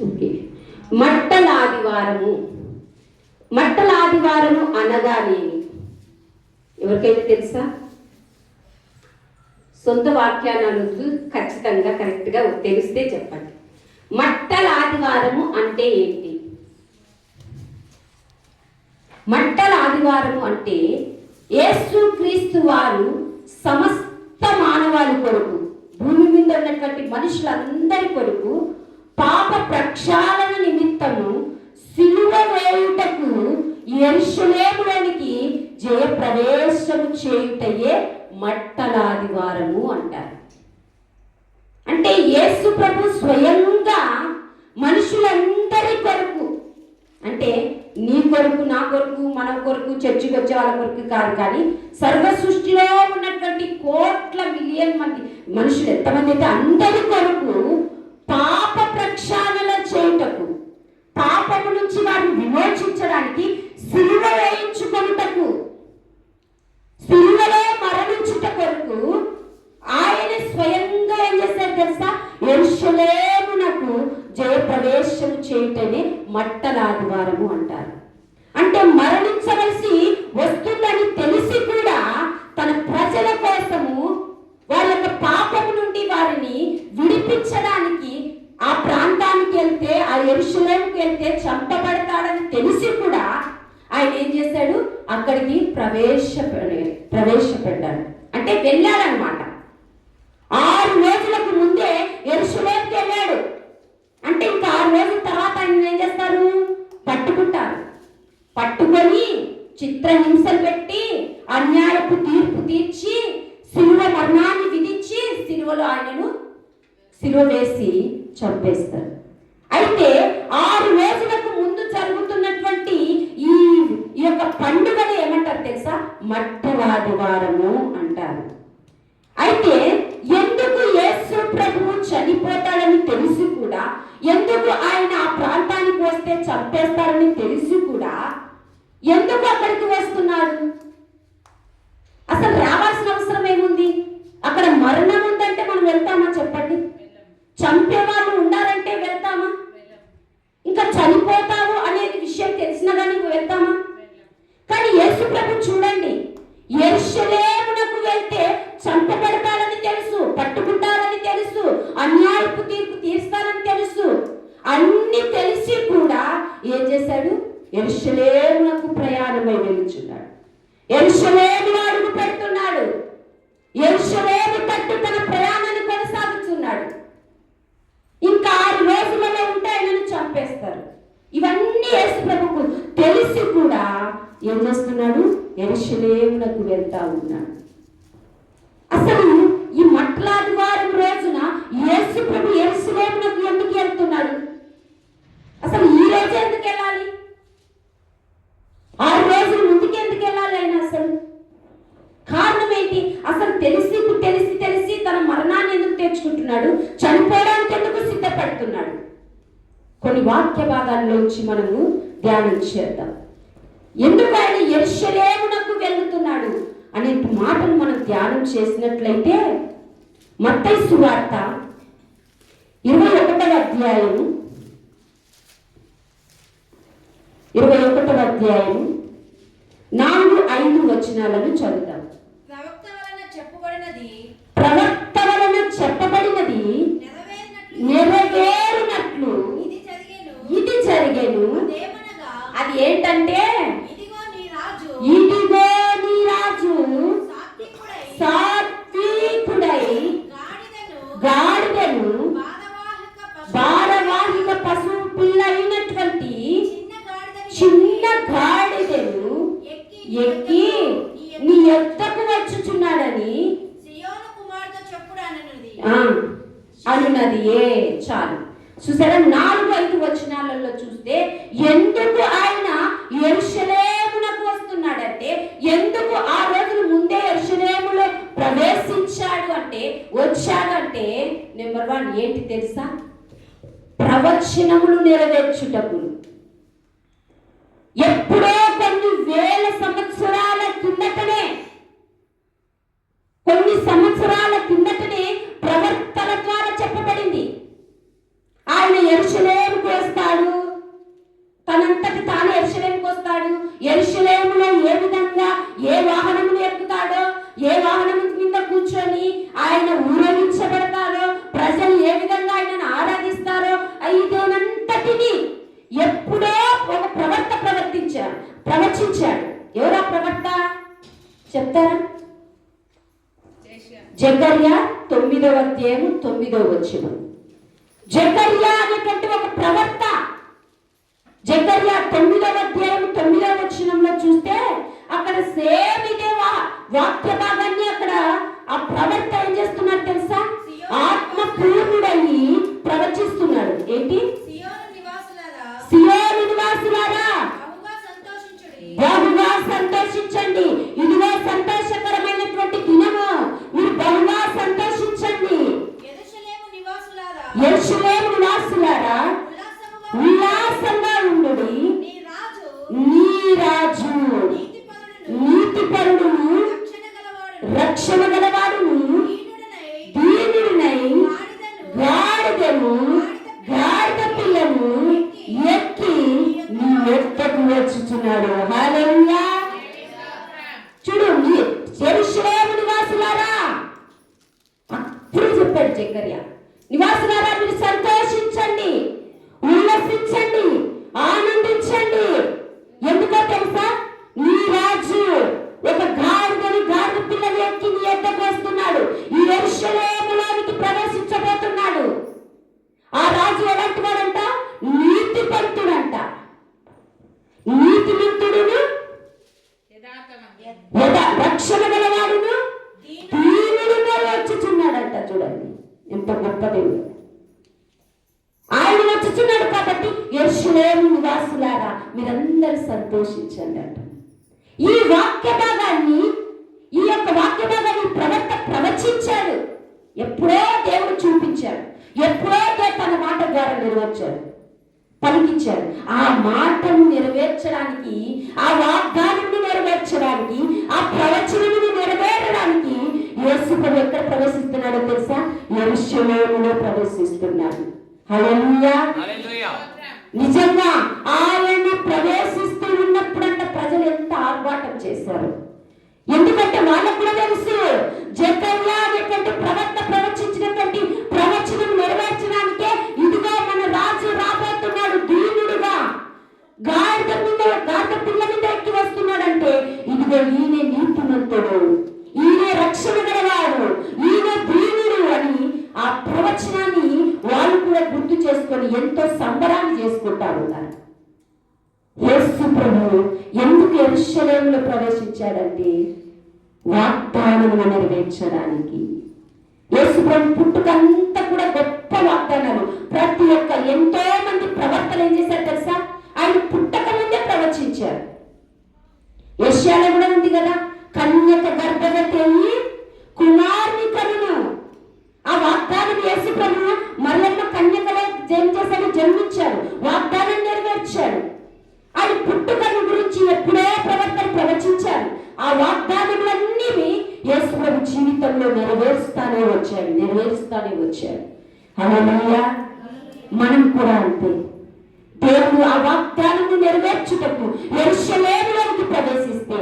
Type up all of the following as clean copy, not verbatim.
Okay. మట్టల ఆదివారము. మట్టల ఆదివారము అనగానేమి ఎవరికైతే తెలుసా? సొంత వాక్యాలను ఖచ్చితంగా కరెక్ట్గా తెలిస్తే చెప్పండి. మట్టల ఆదివారము అంటే ఏంటి? మట్టల ఆదివారము అంటే యేసుక్రీస్తు వారు సమస్త మానవాళి కొరకు, భూమి మీద ఉన్నటువంటి మనుషులందరి కొరకు పాప ప్రక్షాళన నిమిత్తము సిలువ వేయుటకు యెరూషలేములోనికి జయప్రవేశము చేయుటయే మట్టల ఆదివారము అంటారు. అంటే యేసు ప్రభు స్వయంగా మనుషులందరి కొరకు, అంటే నీ కొరకు, నా కొరకు, మన కొరకు, చర్చికి వచ్చే వాళ్ళ కొరకు కాదు, కానీ సర్వ సృష్టిలో ఉన్నటువంటి కోట్ల మిలియన్ మంది మనుషులు ఎంతమంది అయితే అందరి కొరకు పాప ప్రక్షాళన చేయుటకు, పాపము నుంచి వారిని విమోచించడానికి సిలువ వేయించుకొనుటకు, సిలువలో మరణించుట కొరకు ఆయన స్వయంగా ఏం చేశారు తెలుసా? యెరూషలేమునకు జయప్రవేశం చేయుటనే మట్టల ఆదివారము అంటారు. అంటే మరణించవలసి వస్తుందని తెలిసి కూడా తన ప్రజల కోసము వారి యొక్క పాపము నుండి వారిని విడిపించడానికి ఆ ప్రాంతానికి వెళ్తే, ఆ యెరూషలేముకి వెళ్తే చంపబడతాడని తెలిసి కూడా ఆయన ఏం చేశాడు? అక్కడికి ప్రవేశపెట్టాడు. అంటే వెళ్ళాడనమాట. 6 రోజులకు ముందే యెరూషలేముకి వెళ్ళాడు. అంటే ఇంకా 6 రోజుల తర్వాత ఆయన ఏం చేస్తారు? పట్టుకుంటారు. పట్టుకొని చిత్రహింసలు పెట్టి అన్యాయపు తీర్పు తీర్చి సిలువ మరణాన్ని విధించి సిలువలో ఆయనను సిలువ వేసి చంపేస్తారు. అయితే 6 రోజులకు ముందు జరుగుతున్నటువంటి ఈ యొక్క పండుగను ఏమంటారు తెలుసా? మట్టల ఆదివారము అంటారు. అయితే ఎందుకు యేసు ప్రభువు చనిపోతాడని తెలిసి కూడా, ఎందుకు ఆయన ఆ ప్రాంతానికి వస్తే చంపేస్తారని తెలిసి కూడా ఎందుకు అక్కడికి వస్తున్నాడు? అసలు రావాల్సిన అవసరం ఏముంది? అక్కడ మరణం ఉందంటే మనం వెళ్తామా చెప్పండి? చంపే వాళ్ళు ఉండాలంటే వెళ్తామా? ఇంకా చనిపోతావు అనేది విషయం తెలిసినా కానీ వెళ్తామా? కానీ యేసు ప్రభు చూడండి, యెరూషలేమునకు వెళ్తే చంపబడతారని తెలుసు, పట్టుకుంటారని తెలుసు, అన్యాయపు తీర్పు తీర్స్తారని తెలుసు, అన్ని తెలిసి కూడా ఏం చేశాడు? యెరూషలేమునకు ప్రయాణమై వెళ్తున్నాడు. యెరూషలేములో అడుగు పెడుతున్నాడు. యెరూషలేము తట్టు తన ప్రయాణాన్ని కొనసాగుతున్నాడు. ఇంకా 6 రోజులలో ఉంటే ఆయనను చంపేస్తారు. ఇవన్నీ యేసు ప్రభుకు తెలిసి కూడా ఏం చేస్తున్నాడు? యెరూషలేమునకు వెళ్తా ఉన్నాడు. అసలు ఈ మట్టల ఆదివారం రోజున యేసు ప్రభు యెరూషలేమునకు ఎందుకు వెళ్తున్నాడు? అసలు ఈ రోజు ఎందుకు వెళ్ళాలి? 6 రోజుల ముందుకు ఎందుకు వెళ్ళాలి ఆయన? అసలు కారణం ఏంటి? అసలు తెలిసి తెలిసి తెలిసి తన మరణాన్ని ఎందుకు తెచ్చుకుంటున్నాడు? చనిపోవడానికి ఎందుకు సిద్ధపడుతున్నాడు? కొన్ని వాక్య భాగాల్లోంచి మనము ధ్యానం చేద్దాం. ఎందుకు ఆయన యెరూషలేమునకు వెళ్తున్నాడు అనే మాటలు మనం ధ్యానం చేసినట్లయితే, మత్తయి సువార్త 21వ అధ్యాయము 4-5 వచనాలను చదువుతాం. ప్రవక్త వలన చెప్పబడినది నెరవేరినట్లు ఇది జరిగేను. అది ఏంటంటే, ఇదిగో నీ రాజు సాత్వికుడై గాడిదను భారవాహిక పశువు పిల్ల అయినటువంటి చిన్న గాడిదను ఎక్కి నీ యొద్దకు వచ్చుచున్నాడని అనున్నది. చాలు చూసారా? 4-5 వచనాలలో చూస్తే ఎందుకు ఆయన యెరూషలేమునకు వస్తున్నాడంటే, ఎందుకు ఆ రోజుల ముందే యెరూషలేములో ప్రవేశించాడు అంటే, వచ్చాడు అంటే, నెంబర్ 1 ఏంటి తెలుసా? ప్రవచనములు నెరవేర్చుటకు. ఎప్పుడో కొన్ని వేల సంవత్సరాల కిందటనే, కొన్ని సంవత్సరాల కిందటనే ప్రవర్తన ద్వారా చెప్పబడింది. ఆయన యెరూషలేముకు విని ఎప్పుడో ఒక ప్రవక్త ప్రవచించాడు. ఎవరా ప్రవక్త చెప్తారా? జకర్యా 9వ అధ్యాయం 9వ వచనం. జకర్యా అనేటువంటి ఒక ప్రవక్త, జకర్యా 9వ అధ్యాయం 9వ వచనంలో చూస్తే అక్కడ సేమ్ ఇదే వాక్య భాగాన్ని అక్కడ ఆ ప్రవక్త ఏం చేస్తున్నాడు తెలుసా? ఆత్మ పూర్ణుడయ్యి ప్రవచిస్తున్నాడు. ఏంటి? సియోను నివాసులారా బహుగా సంతోషించండి, ఇదిగో సంతోషకరమైనటువంటి దినము, మీరు బహుగా సంతోషించండి. యెరూషలేము నివాసులారా ఉల్లాసంగా ఉండుడి, నీ రాజు నీతిపరుడును రక్షణ గలవాడును దీనుడినై గాడిదను గాడిద పిల్లను ఎక్కి నీ ఎద్దకు వచ్చుచున్నాడు. హల్లెలూయా. చూడు, యెరూషలేము నివాసులారా, అప్పుడు చెప్పాడు జకర్యా, నివాసులారా మీరు సంతోషించండి, ఉల్లసించండి, ఆనందించండి. ఎందుకో తెలుసా? నీ రాజు ఒక గాడిదని గాడిద పిల్లని ఎక్కి నీ ఎద్దకు వస్తున్నాడు, ఈ యెరూషలేములోనికి ప్రవేశించబోతున్నాడు. ఆ రాజు ఎలాంటి వాడంట? నీతిపరుడుంట. నీతిమంతుడును రక్షణ గలవాడును దీనుడుగా వచ్చుచున్నాడంట. చూడండి ఎంత గొప్ప దేవుడు. ఆయన వచ్చుచున్నాడు కాబట్టి యెరూషలేము నివాసులారా మీరందరూ సంతోషించండి అంట. ఈ యొక్క వాక్య భాగాన్ని ప్రవక్త ప్రవచించాడు. ఎప్పుడో దేవుడు చూపించాడు, ఎప్పుడో తన మాట ద్వారా నెరవేర్చాడు, పలికించాడు. ఆ మాటను నెరవేర్చడానికి, ఆ వాగ్దానాన్ని నెరవేర్చడానికి, ఆ ప్రవచనాన్ని నెరవేరడానికి యేసుప్రభు ఎక్కడ ప్రవేశిస్తున్నాడో తెలుసా? యెరూషలేములో ప్రవేశిస్తున్నాడు. హల్లెలూయా. నిజంగా ఆయన ప్రవేశిస్తూ ఉన్నప్పుడంట ప్రజలు ఎంత ఆర్భాటం చేశారు. ఎందుకంటే వాళ్ళకు కూడా తెలుసు జకర్యా అనేటువంటి ప్రవక్త ప్రవచించినటువంటి ప్రవచనం నెరవేర్చడానికే ఇదిగో మన రాజు రాబోతున్నాడు, దీనుడుగా గాడిద పిల్ల మీద ఎక్కి వస్తున్నాడంటే ఇదిగో ఈయన నీతిమంతుడు, ఈయన రక్షణ గలవాడు, ఈయన దీనుడు అని ఆ ప్రవచనాన్ని వాళ్ళు కూడా గుర్తు చేసుకొని ఎంతో సంబరాన్ని చేసుకుంటారు. యేసు ప్రభువు ఎందుకు యెరూషలేములో ప్రవేశించాడంటే వాగ్దానమును నెరవేర్చడానికి. యేసు ప్రభు పుట్టుకంతా కూడా గొప్ప వాగ్దానాలు. ప్రతి ఒక్క ఎంతో మంది ప్రవక్తలు ఏం చేశారు తెలుసా? ఆయన పుట్టక ముందే ప్రవచించారు. యెషయాలో కూడా ఉంది కదా, కన్యక గర్భవతి అయ్యి కుమారుని కనును. ఆ వాగ్దానం యేసు ప్రభువు మరియమ్మ కన్యకలో ఏం చేశాడు? జన్మించాడు, వాగ్దానం నెరవేర్చాడు. ఆయన పుట్టుకను గురించి ఎప్పుడో ప్రవక్తలు ప్రవచించారు. ఆ వాగ్దానములన్నీ యేసు ప్రభు జీవితంలో నెరవేరుస్తానే వచ్చాడు. హల్లెలూయా. మనం కూడా అంతే. దేవుడు ఆ వాగ్దానాన్ని నెరవేర్చుటకు యెరూషలేములోకి ప్రవేశిస్తే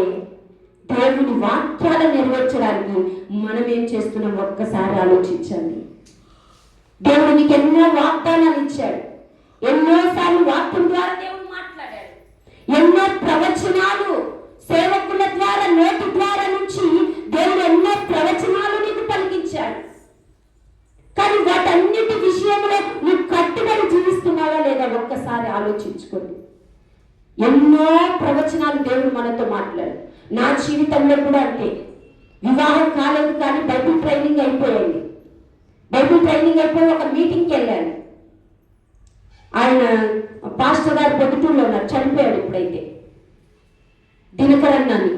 దేవుని వాక్యాలను నెరవేర్చడానికి మనం ఏం చేస్తున్నాం ఒక్కసారి ఆలోచించండి. దేవుడు నీకు ఎన్నో వాగ్దానాలు ఇచ్చాడు, ఎన్నోసార్లు వాక్యం ద్వారా దేవుడు మాట్లాడాడు, ఎన్నో ప్రవచనాలు సేవకుల ద్వారా నోటి ద్వారా నుంచి దేవుడు ఎన్నో ప్రవచనాలు నీకు పలికించాడు. కానీ వాటన్నిటి విషయంలో నువ్వు కట్టుబడి జీవిస్తున్నావా లేదా ఒక్కసారి ఆలోచించుకోండి. ఎన్నో ప్రవచనాలు దేవుడు మనతో మాట్లాడు. నా జీవితంలో కూడా అంటే వివాహం కాలేదు కానీ బైబిల్ ట్రైనింగ్ అయిపోయింది. బైబిల్ ట్రైనింగ్ అయిపోయి ఒక మీటింగ్కి వెళ్ళాను. ఆయన పాస్టర్ గారు పొద్దుటూరులో ఉన్నారు, చనిపోయాడు ఇప్పుడైతే, దినకరన్ అని.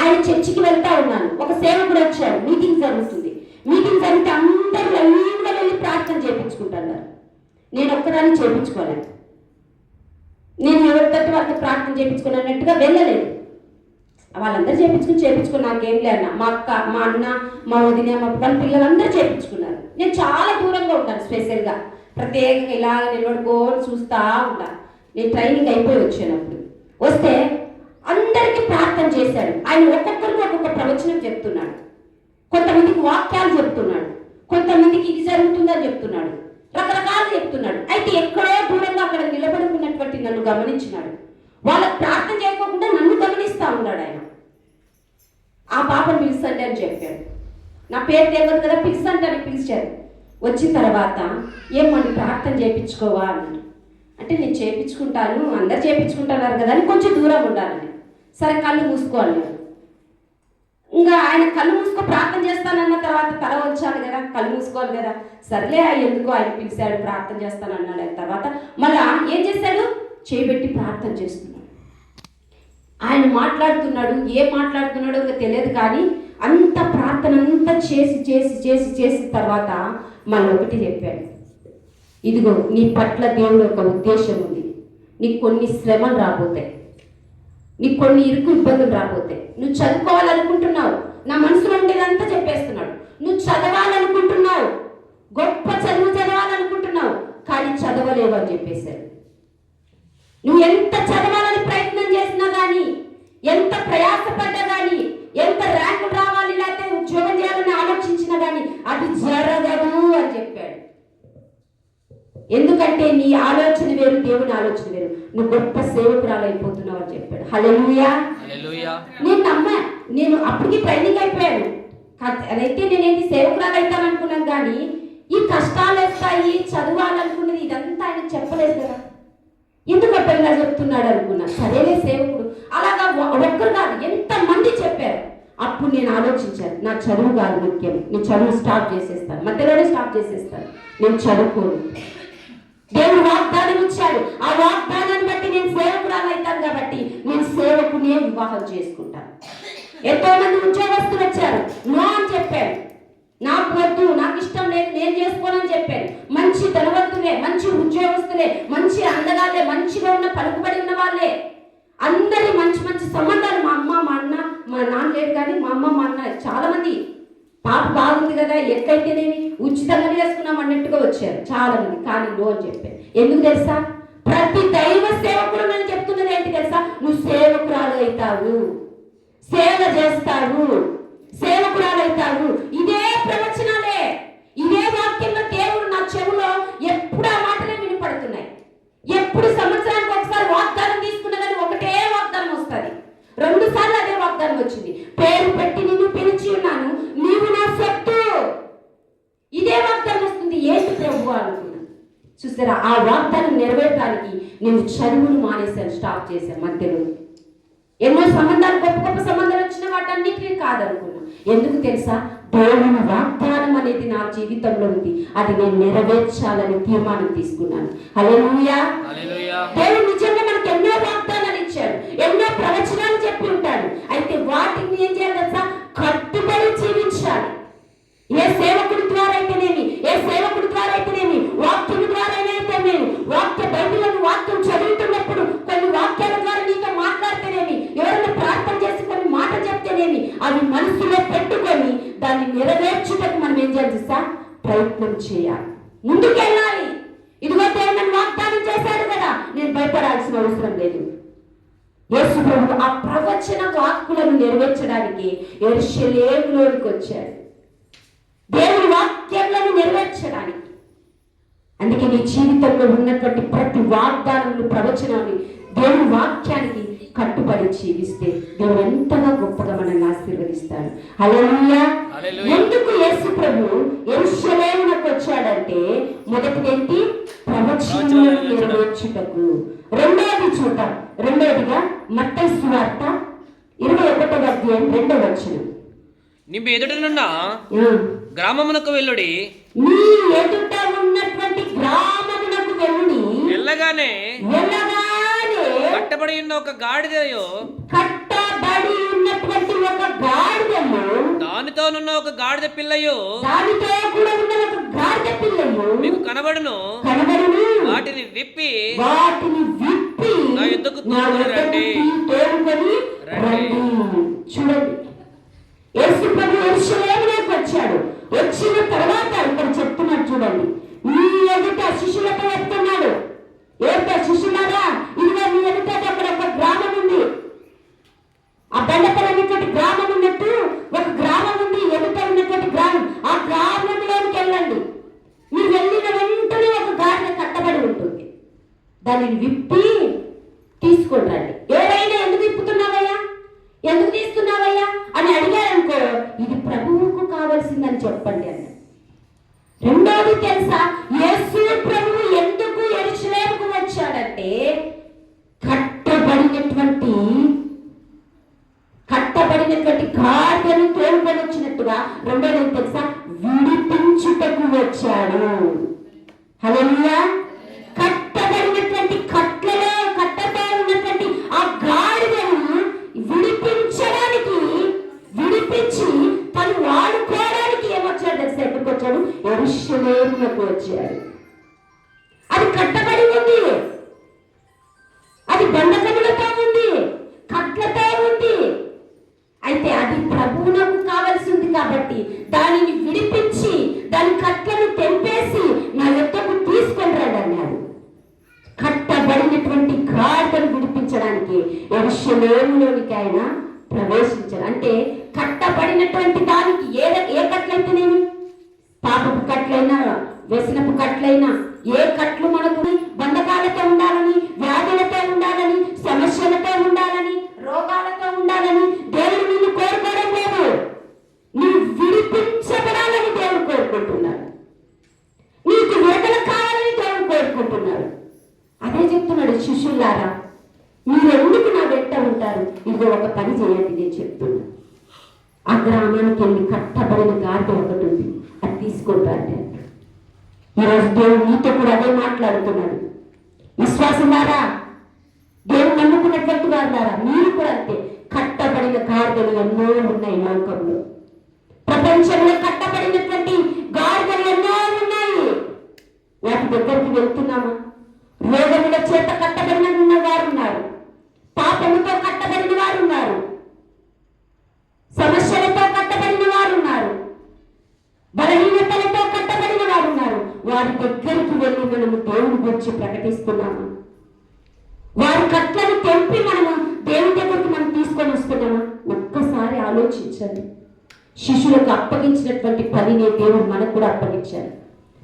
ఆయన చర్చికి వెళ్తా ఉన్నాను. ఒక సేవకుడు వచ్చాడు, మీటింగ్ జరుగుతుంది. మీటింగ్ జరిగితే అందరూ లైన్గా వెళ్ళి ప్రార్థన చేయించుకుంటున్నారు. నేను ఒక్కదాన్ని చేయించుకోలేదు. నేను ఎవరితో వాళ్ళకి ప్రార్థన చేయించుకున్నట్టుగా వెళ్ళలేదు. వాళ్ళందరూ చేయించుకుని నాకేం లేదన్న. మా అక్క, మా అన్న, మా వదిన, మా వాళ్ళ పిల్లలందరూ చేయించుకున్నారు. నేను చాలా దూరంగా ఉంటాను, స్పెషల్గా ప్రత్యేకంగా ఇలాగ నిలబడుకోని చూస్తూ ఉంటాను. నేను ట్రైనింగ్ అయిపోయి వచ్చానప్పుడు వస్తే అందరికీ ప్రార్థన చేశాడు. ఆయన ఒక్కొక్కరికి ఒక్కొక్క ప్రవచనం చెప్తున్నాడు. కొంతమందికి వాక్యాలు చెప్తున్నాడు, కొంతమందికి ఇది జరుగుతుందని చెప్తున్నాడు, రకరకాలు చెప్తున్నాడు. అయితే ఎక్కడో దూరంగా అక్కడ నిలబడుకున్నటువంటి నన్ను గమనించినాడు. వాళ్ళకి ప్రార్థన చేయకోకుండా నన్ను గమనిస్తా ఉన్నాడు ఆయన. ఆ పాపను పిలిచండి అని చెప్పాడు. నా పేరు తెలియదు కదా, పిలిచండి అని పిలిచాడు. వచ్చిన తర్వాత ఏమని ప్రార్థన చేయించుకోవా అన్నాడు. అంటే నేను చేయించుకుంటాను, అందరు చేయించుకుంటున్నారు కదా అని కొంచెం దూరం ఉండాలని. సరే కళ్ళు మూసుకోవాలి. ఇంకా ఆయన కళ్ళు మూసుకో ప్రార్థన చేస్తానన్న తర్వాత తల వచ్చాను కదా, కళ్ళు మూసుకోవాలి కదా. సర్లే ఎందుకో ఆయన పిలిచాడు, ప్రార్థన చేస్తాను అన్నాడు. ఆయన తర్వాత మళ్ళా ఏం చేశాడు, చేయబెట్టి ప్రార్థన చేస్తున్నాడు. ఆయన మాట్లాడుతున్నాడు, ఏం మాట్లాడుతున్నాడో ఇంకా తెలియదు, కానీ అంత ప్రార్థన అంతా చేసి చేసి చేసి చేసిన తర్వాత మళ్ళీ ఒకటి చెప్పాడు, ఇదిగో నీ పట్ల దేవుడు ఒక ఉద్దేశం ఉంది. నీకు కొన్ని శ్రమలు రాబోతాయి, నీకు కొన్ని ఇరుకు ఇబ్బందులు రాబోతాయి. నువ్వు చదువుకోవాలనుకుంటున్నావు, నా మనసులో ఉండేదంతా చెప్పేస్తున్నాడు. నువ్వు చదవాలనుకుంటున్నావు, గొప్ప చదువు చదవాలనుకుంటున్నావు, కానీ చదవలేవు అని చెప్పేశాడు. నువ్వు ఎంత చదవాలని ప్రయత్నం చేసినా కానీ, ఎంత ప్రయాసపడ్డా కానీ, ఎంత ర్యాంకులు రావాలి లేకపోతే ఉద్యోగం చేయాలని ఆలోచించినా కానీ అది జరగదు అని చెప్పాడు. ఎందుకంటే నీ ఆలోచన వేరు, దేవుని ఆలోచన వేరు. నువ్వు గొప్ప సేవకురాలు అయిపోతున్నావు అని చెప్పాడు. హల్లెలూయా. నేను నమ్మా, నేను అప్పటికి ట్రైనింగ్ అయిపోయాను. అదైతే నేనేంటి సేవకురాలు అవుతాను అనుకున్నాను, కానీ ఈ కష్టాలు వస్తాయి చదవాలనుకున్నది ఇదంతా ఆయన చెప్పలేదు కదా, ఎందుకు అట్టగా చెప్తున్నాడు అనుకున్నా. సరేలే సేవకుడు, అలాగా ఒక్కరు కాదు ఎంతమంది చెప్పారు. అప్పుడు నేను ఆలోచించాను, నా చదువు కాదు ముఖ్యం, నేను చదువు స్టాప్ చేసేస్తాను, మధ్యలోనే స్టాప్ చేసేస్తాను, నేను చదువుకోను. దేవుడు వాగ్దానం ఇచ్చాడు, ఆ వాగ్దానాన్ని బట్టి నేను సేవకురాలు అవుతాను కాబట్టి నేను సేవకునే వివాహం చేసుకుంటాను. ఎంతో మంది ఉద్యోగస్తులు వచ్చారు, నో అని చెప్పాడు. నాకు వద్దు, నాకు ఇష్టం లేదు, నేను చేసుకోనని చెప్పాను. మంచి ధనవంతులే, మంచి ఉద్యోగస్తులే, మంచి అందగాలే, మంచిగా ఉన్న పలుకుబడి ఉన్న వాళ్ళే, అందరి మంచి మంచి సంబంధాలు. మా అమ్మ మా అన్న, మా నాన్న లేడు కానీ మా అమ్మ మా అన్న చాలా మంది, పాప బాగుంది కదా ఎక్కైతేనేమి ఉచితంగా చేసుకున్నాం అన్నట్టుగా వచ్చారు చాలా మంది. కానీ నో అని చెప్పాను. ఎందుకు తెలుసా, ప్రతి దైవ సేవకుడు నేను చెప్తున్నది ఏంటి తెలుసా, నువ్వు సేవకురాలు అవుతావు, సేవ చేస్తావు, సేవకురాలు అవుతావు. ఇదే ప్రవచనాలే, ఇదే వాక్యంలో దేవుడు నా చెవులో ఎప్పుడు ఆ మాటలే వినపడుతున్నాయి. ఎప్పుడు సంవత్సరానికి ఒకసారి వాగ్దానం తీసుకున్నా కానీ ఒకటే వాగ్దానం వస్తుంది. 2 సార్లు అదే వాగ్దానం వచ్చింది, పేరు పెట్టి నిన్ను పిలిచి ఉన్నాను, నీవు నా సొత్తు. ఇదే వాగ్దానం వస్తుంది. ఏంటి ప్రభు అనుకున్నా. చూసారా, ఆ వాగ్దానం నెరవేర్చడానికి నేను చదువును మానేశాను, స్టాప్ చేశాను మధ్యలో. ఎన్నో సంబంధాలు, గొప్ప గొప్ప సంబంధాలు వచ్చిన వాటన్నిటినీ కాదనుకున్నా. ఎందుకు తెలుసా, దేవుని వాగ్దానం అనేది నా జీవితంలో ఉంది, అది నేను నెరవేర్చాలని తీర్మానం తీసుకున్నాను. హల్లెలూయా. దేవుడు నిజంగా మనకు ఎన్నో వాగ్దానాలు ఇచ్చాడు, ఎన్నో ప్రవచనాలు చెప్పి ఉంటాడు. అయితే వాటిని ఏం చేయాలి తెలుసా, కట్టుబడి జీవించాలి. ఏ సేవకుడి ద్వారా అయితేనేమి, ఏ సేవకుడి ద్వారా అయితేనేమి, వాక్యం ద్వారా అయితేనేమి, బైబిల్లోని వాక్యం చదువుతున్నప్పుడు కొన్ని వాక్యాల ద్వారా నీతో మాట్లాడితేనేమి, ఎవరైనా ప్రార్థన చేసి కొన్ని మాట చెప్తేనేమి, అవి మనసులో పెట్టుకొని దాన్ని నెరవేర్చుటకు మనం ఏం చేయాలి సార్, ప్రయత్నం చేయాలి, ముందుకెళ్ళాలి. ఇదిగో దేవుడు వాగ్దానం చేశాడు కదా, నేను భయపడాల్సిన అవసరం లేదు. యేసు ప్రభువు ఆ ప్రవచన వాక్కులను నెరవేర్చడానికి యెరూషలేములోనికి వచ్చాడు, దేవుని వాక్యాలను నెరవేర్చడానికి. అందుకే నీ జీవితంలో ఉన్నటువంటి ప్రతి వాగ్దానములు, ప్రవచనాన్ని దేవుని వాక్యానికి కట్టుబడి జీవిస్తే దేవుడు ఎంతగా గొప్పగా మనల్ని ఆశీర్వదిస్తాడు. హల్లెలూయా. ఎందుకు యేసు ప్రభు యెరూషలేమునకు వచ్చాడంటే, మొదటిదేంటి, ప్రవచనాలను నెరవేర్చుటకు. రెండోది చూద్దాం. రెండోదిగా మత్తయి సువార్త 21వ అధ్యాయం 2వ వచనం. నీ ఎదుటనున్న గ్రామమునకు వెళ్ళుడి, నీ ఎదుట ఉన్నటువంటి గ్రామమునకు వెళ్ళుడి, వెళ్ళగానే కట్టబడి ఉన్న ఒక గాడిదయో, కట్టబడి ఉన్నటువంటి ఒక గాడిదను, దానితోనున్న ఒక గాడిద పిల్లయో, దానితో కూడా ఉన్న ఒక గాడిద పిల్లయో మీకు కనబడును, వాటిని విప్పి నా యుద్ధకు తోడుకొని రండి. చూడండి, యేసు ప్రభు యెరూషలేములోకి వచ్చాడు. వచ్చిన తర్వాత ఇక్కడ చెప్తున్నాడు చూడండి, మీ ఎదుట శిష్యులతో చెప్తున్నాడు, ఏంటో శిష్యులారా, ఇదిగో మీ ఎదుట అక్కడ ఒక గ్రామం ఉంది, ఆ బండపల్లి గ్రామం ఉన్నట్టు ఒక గ్రామం ఉంది, ఎదుట ఉన్నటువంటి గ్రామం, ఆ గ్రామంలోనికి వెళ్ళండి. మీరు వెళ్ళిన వెంటనే ఒక గాడిద దానిని విప్పి తీసుకొని రండి. ఎవరైనా ఎందుకు విప్పుతున్నావయ్యా, ఎందుకు తీస్తున్నావయ్యా అని అడిగారనుకో, ఇది ప్రభువుకు కావలసిందని చెప్పండి అన్న. రెండోది తెలుసా, యేసు ప్రభువు ఎందుకు యెరూషలేముకు వచ్చాడంటే కట్టబడినటువంటి గాడిదను తోలుకొని వచ్చినట్టుగా. రెండోది తెలుసా, విడిపించుటకు వచ్చాడు. హల్లెలూయా. కట్టబడినటువంటి కట్టతో ఉన్నటువంటి ఆ గాడిదను విడిపించి తను వాడుకోవడానికి ఏమొచ్చాడు తెలుసా? ఎక్కడికి వచ్చాడు? యెరూషలేముకు వచ్చాడు. అది కట్టబడి ఉంది, అది బంధకములతో ఉంది, కట్లతో ఉంది. అయితే అది ప్రభువునకు కావలసి ఉంది కాబట్టి దానిని విడిపించి దాని కట్లను తెంపేసి నా యొద్దకు తీసుకొని రండి అన్నాడు. కట్టబడినటువంటి గాడిదను విడిపించడానికి యెరూషలేములోనికి ఆయన ప్రవేశించాడు. అంటే కట్టబడినటువంటి దానికి ఏ కట్లయితేనేమి, పాపపు కట్లైనా వ్యసనపు కట్లైనా, ఏ కట్లు మనకు బంధకాలతో ఉండాలని, వ్యాధులతో ఉండాలని, సమస్యలతో ఉండాలని, రోగాలతో ఉండాలని దేవుడు నిన్ను కోరుకోవడం లేదు. నువ్వు విడిపించబడాలని దేవుడు కోరుకుంటున్నాడు. నీకు విడుదల కావాలని దేవుడు కోరుకుంటున్నాడు. అదే చెప్తున్నాడు, శిష్యులారా మీరు ఎందుకు నా వెంట ఉంటారు? ఇదిగో ఒక పని చేయండి నేను చెప్తున్నా. ఆ గ్రామానికి వెళ్ళి కట్టబడిన గాడిద ఒకటి ఉంది, అది తీసుకుంటారు. ఈరోజు దేవుడు నీతో కూడా అదే మాట్లాడుతున్నాడు. విశ్వాసులారా, దేవుడు నమ్ముకున్నటువంటి వారులారా, మీరు కూడా అంతే. కట్టబడిన గాడిదలు ఎన్నో ఉన్నాయి లోకంలో. ప్రపంచంలో కట్టబడినటువంటి గాడిదలు ఎన్నో ఉన్నాయి. వాటి దగ్గరికి వెళ్తున్నామా? రోగముల చేత కట్టబడిన వారు ఉన్నారు, పాపముతో కట్టబడిన వారు ఉన్నారు, సమస్యలతో కట్టబడిన వారు ఉన్నారు, బలహీనతలతో కట్టబడిన వారు ఉన్నారు. వారి దగ్గరికి వెళ్ళి మనము దేవుని గురించి ప్రకటిస్తున్నాము. వారి కట్లను తెంపి మనము దేవుని దగ్గరికి మనం తీసుకొని వస్తున్నామా? ఒక్కసారి ఆలోచించండి. శిష్యులకు అప్పగించినటువంటి పనిని దేవుడు మనకు కూడా అప్పగించారు.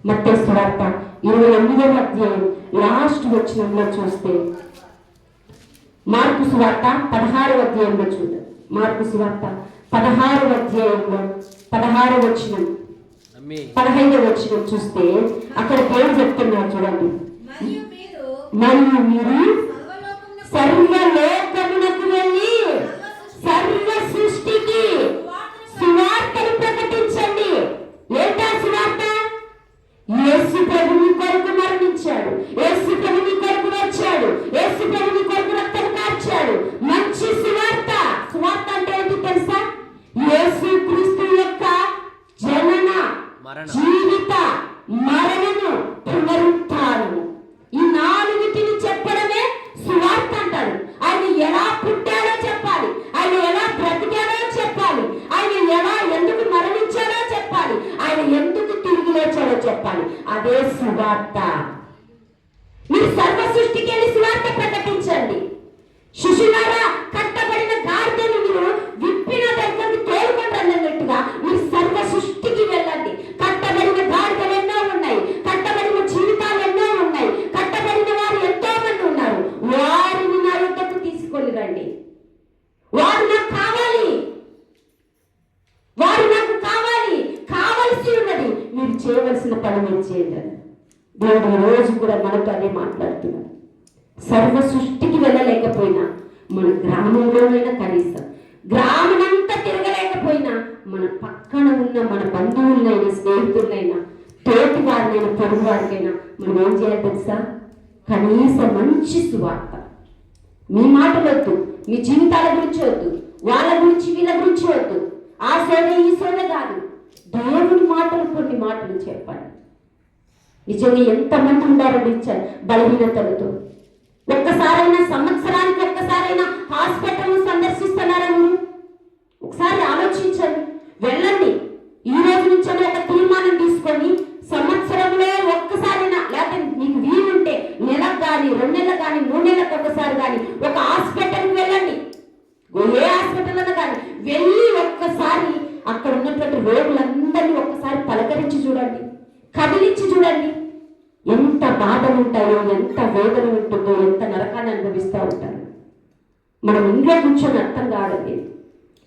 మత్తయి సువార్త 28వ అధ్యాయం లాస్ట్ వచనంలో చూస్తే, మార్కు సువార్త 16వ అధ్యాయంలో చూద్దాం. మార్కు సువార్త 16వ అధ్యాయంలో 16వ వచనం 15వ వచనం చూస్తే అక్కడ దేవుడు చెప్తున్నారు చూడండి, మరియు మీరు సర్వలోకమునకు వెళ్ళి సర్వ సృష్టికి సువార్తను ప్రకటించండి. ఏంటా సువార్త? యేసు ప్రభు మీ కొరకు మరణించాడు, యేసు ప్రభు మీ కొరకు వచ్చాడు, యేసు ప్రభు మీ కొరకు రక్తం కార్చాడు. మంచి సువార్త. సువార్త అంటే ఏంటి తెలుసా? యేసు క్రీస్తు యొక్క జనన, జీవిత, మరణము, పునరుత్థానము, ఈ నాలుగిటిని చెప్పడమే సువార్త అంటారు. ఆయన ఎలా పుట్టాడో చెప్పాలి, ఆయన ఎలా బ్రతికాడో చెప్పాలి, ఆయన ఎలా ఎందుకు మరణించాడో చెప్పాలి, ఆయన ఎందుకు తిరిగి లేచాడో చెప్పాలి. అదే సువార్త. మీరు సర్వ సృష్టికి వెళ్ళి సువార్త ప్రకటించండి. శిశులారా, కట్టబడిన గాడిదను మీరు విప్పిన దగ్గరికి తోలుకుంటారు అన్నట్టుగా మీరు సర్వ సృష్టికి వెళ్ళండి. కట్టబడిన గాడిదలు ఎన్నో ఉన్నాయి, కట్టబడిన జీవితాలు ఎన్నో ఉన్నాయి, కట్టబడిన వారు ఎంతో మంది ఉన్నారు. వారిని నా యొద్దకు తీసుకొని రండి. వారు నాకు కావాలి, వారు నాకు కావాలి, కావలసి ఉన్నది. మీరు చేయవలసిన పని మీరు చేయండి. దేవుడు ఈ రోజు కూడా మనతో అదే మాట్లాడుతున్నాడు. సర్వ సృష్టికి వెళ్ళలేకపోయినా మన గ్రామంలోనైనా, కనీసం గ్రామమంతా తిరగలేకపోయినా మన పక్కన ఉన్న మన బంధువులైనా, స్నేహితులైనా, తోటి వారినైనా, పొరుగు వారికైనా మనం ఏం చేయాలి తెలుసా? కనీసం మంచి సువార్త. మీ మాటలు వద్దు, మీ జీవితాల గురించి వద్దు, వాళ్ళ గురించి వీళ్ళ గురించి వద్దు, ఆ సోద ఈ సోద కాదు. దేవుని మాటలు, కొన్ని మాటలు చెప్పండి. నిజంగా ఎంతమంది ఉండాలని ఇచ్చారు బలహీనతలతో. ఒక్కసారైనా, సంవత్సరానికి ఒక్కసారైనా హాస్పిటల్ సందర్శిస్తున్నారా? మీరు ఒకసారి ఆలోచించండి. వెళ్ళండి. ఈ రోజు నుంచి ఒక తీర్మానం తీసుకొని సంవత్సరంలో ఒక్కసారైనా, లేకపోతే మీకు వీలుంటే నెలకు కానీ, 2 నెలలకు కానీ, 3 నెలలకు ఒకసారి కానీ ఒక హాస్పిటల్కి వెళ్ళండి. ఏ హాస్పిటల్ అన్నా కానీ వెళ్ళి ఒక్కసారి అక్కడ ఉన్నటువంటి రోగులందరినీ ఒక్కసారి పలకరించి చూడండి, కదిలించి చూడండి. ఎంత బాధలు ఉంటాయో, ఎంత వేదన ఉంటుందో, ఎంత నరకాన్ని అనుభవిస్తూ ఉంటారు. మనం ఇంట్లో కూర్చొని అర్థం కావడం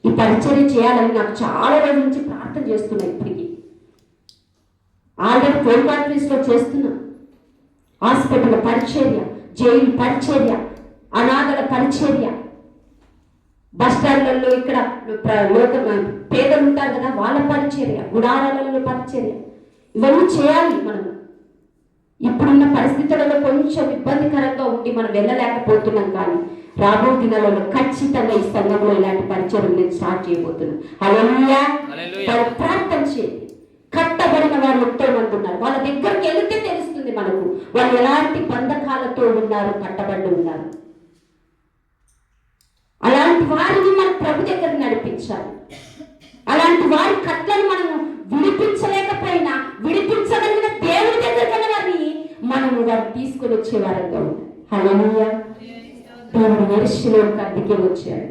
ఈ పరిచర్య చేయాలని నాకు చాలా రోజుల నుంచి ప్రార్థన చేస్తున్నా. ఇప్పటికీ ఆల్రెడీ ఫోన్ కాన్ఫరెన్స్లో చేస్తున్నా. హాస్పిటల్ పరిచర్య, జైలు పరిచర్య, అనాథల పరిచర్య, బస్టాండ్లలో ఇక్కడ పేదలు ఉంటారు కదా వాళ్ళ పరిచర్య, గుడారాలలో పరిచర్య, ఇవన్నీ చేయాలి. మనం ఇప్పుడున్న పరిస్థితులలో కొంచెం ఇబ్బందికరంగా ఉండి మనం వెళ్ళలేకపోతున్నాం. కానీ రాబో దినాలలో ఖచ్చితంగా ఈ సంఘంలో ఇలాంటి పరిచయం నేను స్టార్ట్ చేయబోతున్నాను. హల్లెలూయా. ప్రార్థన చేయండి. కట్టబడిన వారు ఎంతో మంది ఉన్నారు. వాళ్ళ దగ్గరికి వెళితే తెలుస్తుంది మనకు వాళ్ళు ఎలాంటి బంధకాలతో ఉన్నారు, కట్టబడి ఉన్నారు. అలాంటి వారిని మన ప్రభు దగ్గర నడిపించాలి. అలాంటి వారి కట్లను మనము విడిపించలేకపోయినా విడిపించగలిగిన దేవుడి దగ్గర వారిని మనము వారిని తీసుకొని వచ్చే వారంగా ఉండాలి. హల్లెలూయా. దేవుడు యెరూషలేముకు అందుకే వచ్చాడు,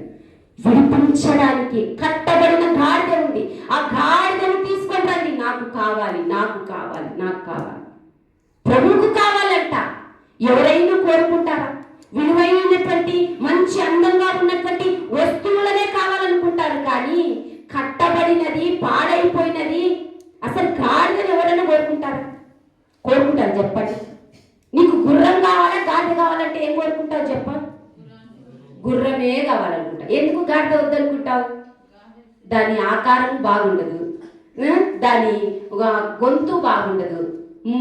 విడిపించడానికి. కట్టబడిన గాడిద ఉంది, ఆ గాడిదను తీసుకొని రండి. నాకు కావాలి, నాకు కావాలి, నాకు కావాలి. ప్రభువుకు కావాలంట. ఎవరైనా కోరుకుంటారా? విలువైనటువంటి మంచి అందంగా ఉన్నటువంటి వస్తువులనే కావాలనుకుంటారు. కానీ కట్టబడినది, పాడైపోయినది, అసలు గాడిదను ఎవరైనా కోరుకుంటారా? కోరుకుంటారు? చెప్పండి. నీకు గుర్రం కావాలా, గాడిద కావాలంటే ఏం కోరుకుంటావు చెప్పండి? గుర్రమే కావాలనుకుంటా. ఎందుకు గాడిద వద్దనుకుంటావు? దాని ఆకారం బాగుండదు, దాని ఒక గొంతు బాగుండదు,